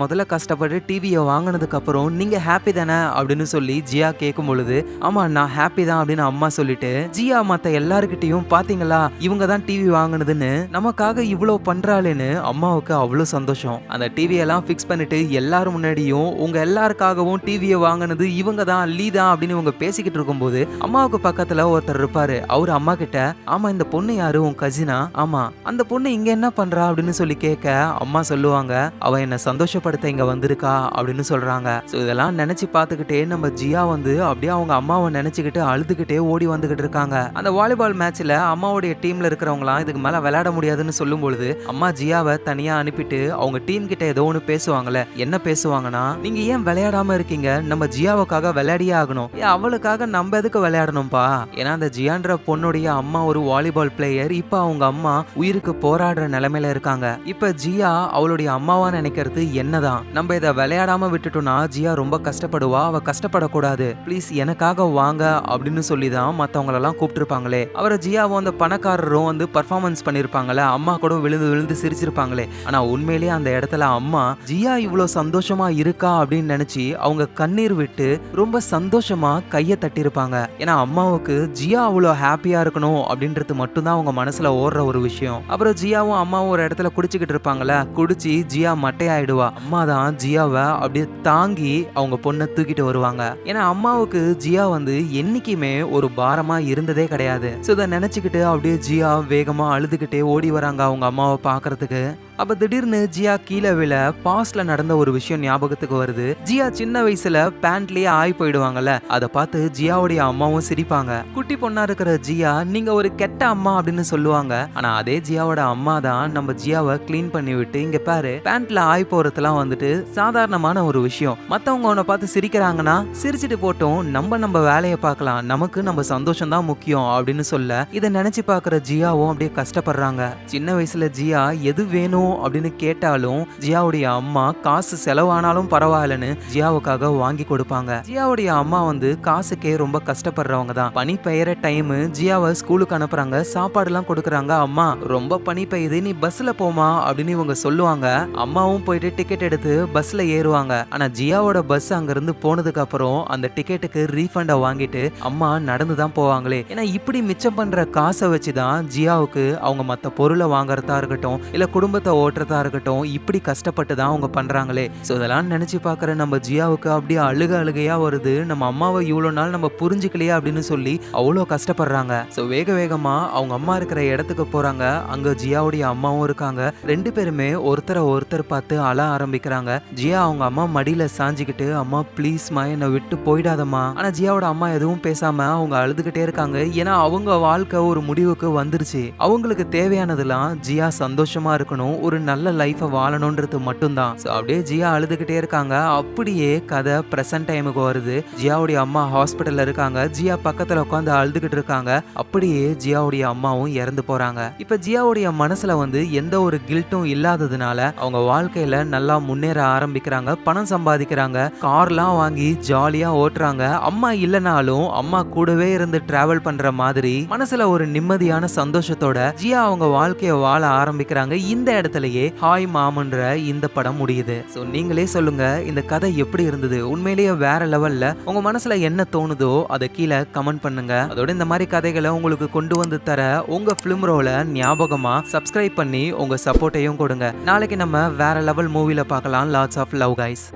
Speaker 1: முதல்ல கஷ்டப்பட்டு டிவியை வாங்கினதுக்கு அப்புறம் நீங்க ஹாப்பி தானே அப்படின்னு சொல்லி ஜியா கேட்கும் பொழுது, ஆமா நான் ஹாப்பி தான் அப்படின்னு அம்மா சொல்லிட்டு, ஜியா மத்த எல்லாருக்கிட்டையும் பாத்தீங்களா இவங்க தான் டிவி வாங்கினதுன்னு நமக்காக இவ்வளவு பண்றாளேன்னு அம்மாவுக்கு அவ்வளவு சந்தோஷம். அந்த டிவியெல்லாம் ஃபிக்ஸ் பண்ணிட்டு எல்லாரும் முன்னாடியும் உங்க எல்லாருக்காகவும் டிவியை வாங்கினது இவங்க தான் லீதா அப்படின்னு இவங்க பேசிக்கிட்டு இருக்கும்போது அம்மாவுக்கு பக்கத்துல ஒருத்தர் இருப்பாரு. அவரு அம்மா கிட்ட, ஆமா இந்த பொண்ணு யாரு, உன் கசினா? ஆமா. அந்த பொண்ணு இங்க என்ன பண்றா அப்படின்னு சொல்லி கேட்க அம்மா சொல்லுவாங்க, அவ என்ன சந்தோஷப்படுத்த இங்க வந்திருக்கா அப்படின்னு சொல்றாங்க. சோ இதெல்லாம் நினைச்சு பார்த்துக்கிட்டே நம்ம ஜியா வந்து அப்படியே அவங்க அம்மாவை நினைச்சுக்கிட்டு அழுதுகிட்டே ஓடி வந்துகிட்டு இருக்காங்க. அந்த வாலிபால் மேட்ச்ல அம்மாவுடைய டீம்ல இருக்கிறவங்களாம் இதுக்கு மேல விளையாட முடியாதுன்னு சொல்லும் பொழுது அம்மா ஜியாவை தனியா அனுப்பிட்டு அவங்க டீம் கிட்ட ஏதோ ஒன்று பேசுவாங்கல்ல. என்ன பேசுவாங்கன்னா, நீங்க ஏன் விளையாடாம இருக்கீங்க, நம்ம ஜியாவுக்காக விளையாடியே ஆகணும், அவளுக்காக நம்ம எதுக்கு விளையாடணும்பா? ஏன்னா அந்த ஜியான்ற பொண்ணுடைய அம்மா ஒரு வாலிபால் பிளேயர். இப்ப அவங்க அம்மா உயிருக்கு போராடுற நிலைமையில இருக்காங்க. இப்ப ஜியா அவளுடைய அம்மாவா நினைக்கிறது என்னதான், நம்ம இதை விளையாடாம விட்டுட்டோம்னா ஜியா ரொம்ப கஷ்டப்படுவா, அவ கஷ்டப்படக்கூடாது, ப்ளீஸ் எனக்காக வாங்க அப்படின்னு சொல்லிதான் மத்தவங்களெல்லாம் கூப்பிட்டுருப்பாங்களே. அவரை ஜியாவும் அந்த பணக்காரரும் வந்து பர்ஃபார்மன்ஸ் பண்ணிருப்பாங்களே, அம்மா கூட விழுந்து விழுந்து சிரிச்சிருப்பாங்களே. ஆனா உண்மையிலேயே அந்த இடத்துல அம்மா ஜியா இவ்வளவு சந்தோஷமா இருக்கா அப்படின்னு நினைச்சு அவங்க கண்ணீர் விட்டு ரொம்ப சந்தோஷமா கைய தட்டிருப்பாங்க. ஏன்னா அம்மாவுக்கு ஜியா அவ்வளோ ஹாப்பியா இருக்கணும் அப்படின்றது மட்டும்தான் அவங்க மனசுல ஓடுற ஒரு விஷயம். அப்புறம் ஜியாவும் அம்மாவும் ஒரு இடத்துல குடிச்சுக்கிட்டு இருப்பாங்கல்ல, குடிச்சு ஜியா மட்டையாயிடுவா. அம்மா தான் ஜியாவை அப்படியே தாங்கி அவங்க பொண்ணை தூக்கிட்டு வருவாங்க. ஏன்னா அம்மாவுக்கு ஜியா வந்து என்னைக்குமே ஒரு பாரமா இருந்ததே கிடையாது. சோ இதை நினைச்சுக்கிட்டு அப்படியே ஜியா வேகமா அழுதுகிட்டே ஓடி வராங்க அவங்க அம்மாவை பாக்குறதுக்கு. அப்ப திடீர்னு ஜியா கீழே விழ பாஸ்ட்ல நடந்த ஒரு விஷயம் ஞாபகத்துக்கு வருது. ஜியா சின்ன வயசுல பேண்ட்லயே ஆய் போயிடுவாங்கல்ல, அதை பார்த்து ஜியாவுடைய அம்மாவும் சிரிப்பாங்க. குட்டி பொண்ணா இருக்கிற ஜியா நீங்க ஒரு கெட்ட அம்மா அப்படின்னு சொல்லுவாங்க. ஆனா அதே ஜியாவோட அம்மா தான் நம்ம ஜியாவை கிளீன் பண்ணி விட்டு, இங்க பாரு பேண்ட்ல ஆய் போறதுலாம் வந்துட்டு சாதாரணமான ஒரு விஷயம், மத்தவங்க உன்னை பார்த்து சிரிக்கிறாங்கன்னா சிரிச்சுட்டு போட்டோம், நம்ம வேலையை பார்க்கலாம், நமக்கு நம்ம சந்தோஷம் தான் முக்கியம் அப்படின்னு சொல்ல இதை நினைச்சு பாக்குற ஜியாவும் அப்படியே கஷ்டப்படுறாங்க. சின்ன வயசுல ஜியா எது வேணும் அப்படின்னு கேட்டாலும் ஜியாவுடைய அம்மா காசு செலவானாலும் பரவாயில்லன்னு ஜியாவுக்காக வாங்கி கொடுப்பாங்க. ஜியாவுடைய அம்மா வந்து காசுக்கே ரொம்ப கஷ்டப்படுறவங்க தான். பனி பெய்யற டைம் ஜியாவை ஸ்கூலுக்கு அனுப்புறாங்க, சாப்பாடு எல்லாம் கொடுக்கறாங்க. அம்மா ரொம்ப பனி பெய்யுது, நீ பஸ்ல போமா அப்படின்னு இவங்க சொல்லுவாங்க. அம்மாவும் போயிட்டு டிக்கெட் எடுத்து பஸ்ல ஏறுவாங்க. ஆனா ஜியாவோட பஸ் அங்க இருந்து போனதுக்கு அப்புறம் அந்த டிக்கெட்டுக்கு ரீஃபண்ட வாங்கிட்டு அம்மா நடந்து தான் போவாங்களே. ஏன்னா இப்படி மிச்சம் பண்ற காசை வச்சுதான் ஜியாவுக்கு அவங்க மத்த பொருளை வாங்கறதா இருக்கட்டும், இல்ல குடும்பத்தை ஓட்டுறதா இருக்கட்டும், இப்படி கஷ்டப்பட்டு தான் அவங்க பண்றாங்களே. சோ இதெல்லாம் நினைச்சு பாக்குற நம்ம ஜியாவுக்கு அப்படியே அழுகையா வருது. நம்ம அம்மாவை இவ்வளவு நாள் நம்ம புரிஞ்சுக்கலையா அப்படின்னு சொல்லி அவ்வளோ கஷ்டப்படுறாங்க. சோ வேகமா அவங்க அம்மா இருக்கிற இடத்துக்கு போறாங்க. அங்க ஜியாவுடைய அம்மாவும் இருக்காங்க. ரெண்டு பேருமே ஒருத்தர் பார்த்து அழ ஆரம்பிக்கிறாங்க. ஜியா அவங்க அம்மா மடியில சாஞ்சிக்கிட்டு, அம்மா ப்ளீஸ்மா என்னை விட்டு போயிடாதம்மா. ஆனா ஜியாவோட அம்மா எதுவும் பேசாம அவங்க அழுதுகிட்டே இருக்காங்க. ஏன்னா அவங்க வாழ்க்கை ஒரு முடிவுக்கு வந்துருச்சு. அவங்களுக்கு தேவையானதெல்லாம் ஜியா சந்தோஷமா இருக்கணும், ஒரு நல்ல லைஃபை வாழணும்ன்றது மட்டும்தான். ஸோ அப்படியே ஜியா அழுதுகிட்டே இருக்காங்க. அப்படியே கதை பிரசன்ட் டைமுக்கு வருது. ஜியாவுடைய அம்மா ஹாஸ்பிட்டல்ல இருக்காங்க. ஜியா பக்கத்துல உட்காந்து அழுதுகிட்டு இருக்காங்க. அப்படியே ஜியாவுடைய அம்மாவும் இறந்து போறாங்க. இப்ப ஜியாவுடைய மனசுல வந்து எந்த ஒரு கில்ட்டும் இல்லாததுனால அவங்க வாழ்க்கையில நல்லா முன்னேற ஆரம்பிக்கிறாங்க, பணம் சம்பாதிக்கிறாங்க, கார்லாம் வாங்கி ஜாலியா ஓட்டுறாங்க. அம்மா இல்லைனாலும் அம்மா கூடவே இருந்து டிராவல் பண்ற மாதிரி மனசுல ஒரு நிம்மதியான சந்தோஷத்தோட ஜியா அவங்க வாழ்க்கைய வாழ ஆரம்பிக்கிறாங்க. இந்த இடத்துலயே ஹாய் மாமன்ற இந்த படம் முடியுது. சோ நீங்களே சொல்லுங்க, இந்த கதை எப்படி இருந்தது? உண்மையிலேயே வேற லெவல்ல உங்க மனசுல என்ன தோணுதோ அதை கீழே கமெண்ட் பண்ணுங்க. அதோட இந்த மாதிரி கதைகளை உங்களுக்கு கொண்டு வந்து தர உங்க ஃபிலிம் ரோல ஞாபகமா சப்ஸ்கிரைப் பண்ணி உங்க சப்போர்ட்டையும் கொடுங்க. நாளைக்கு நம்ம வேற லெவல் மூவில பார்க்கலாம். Lots of love guys.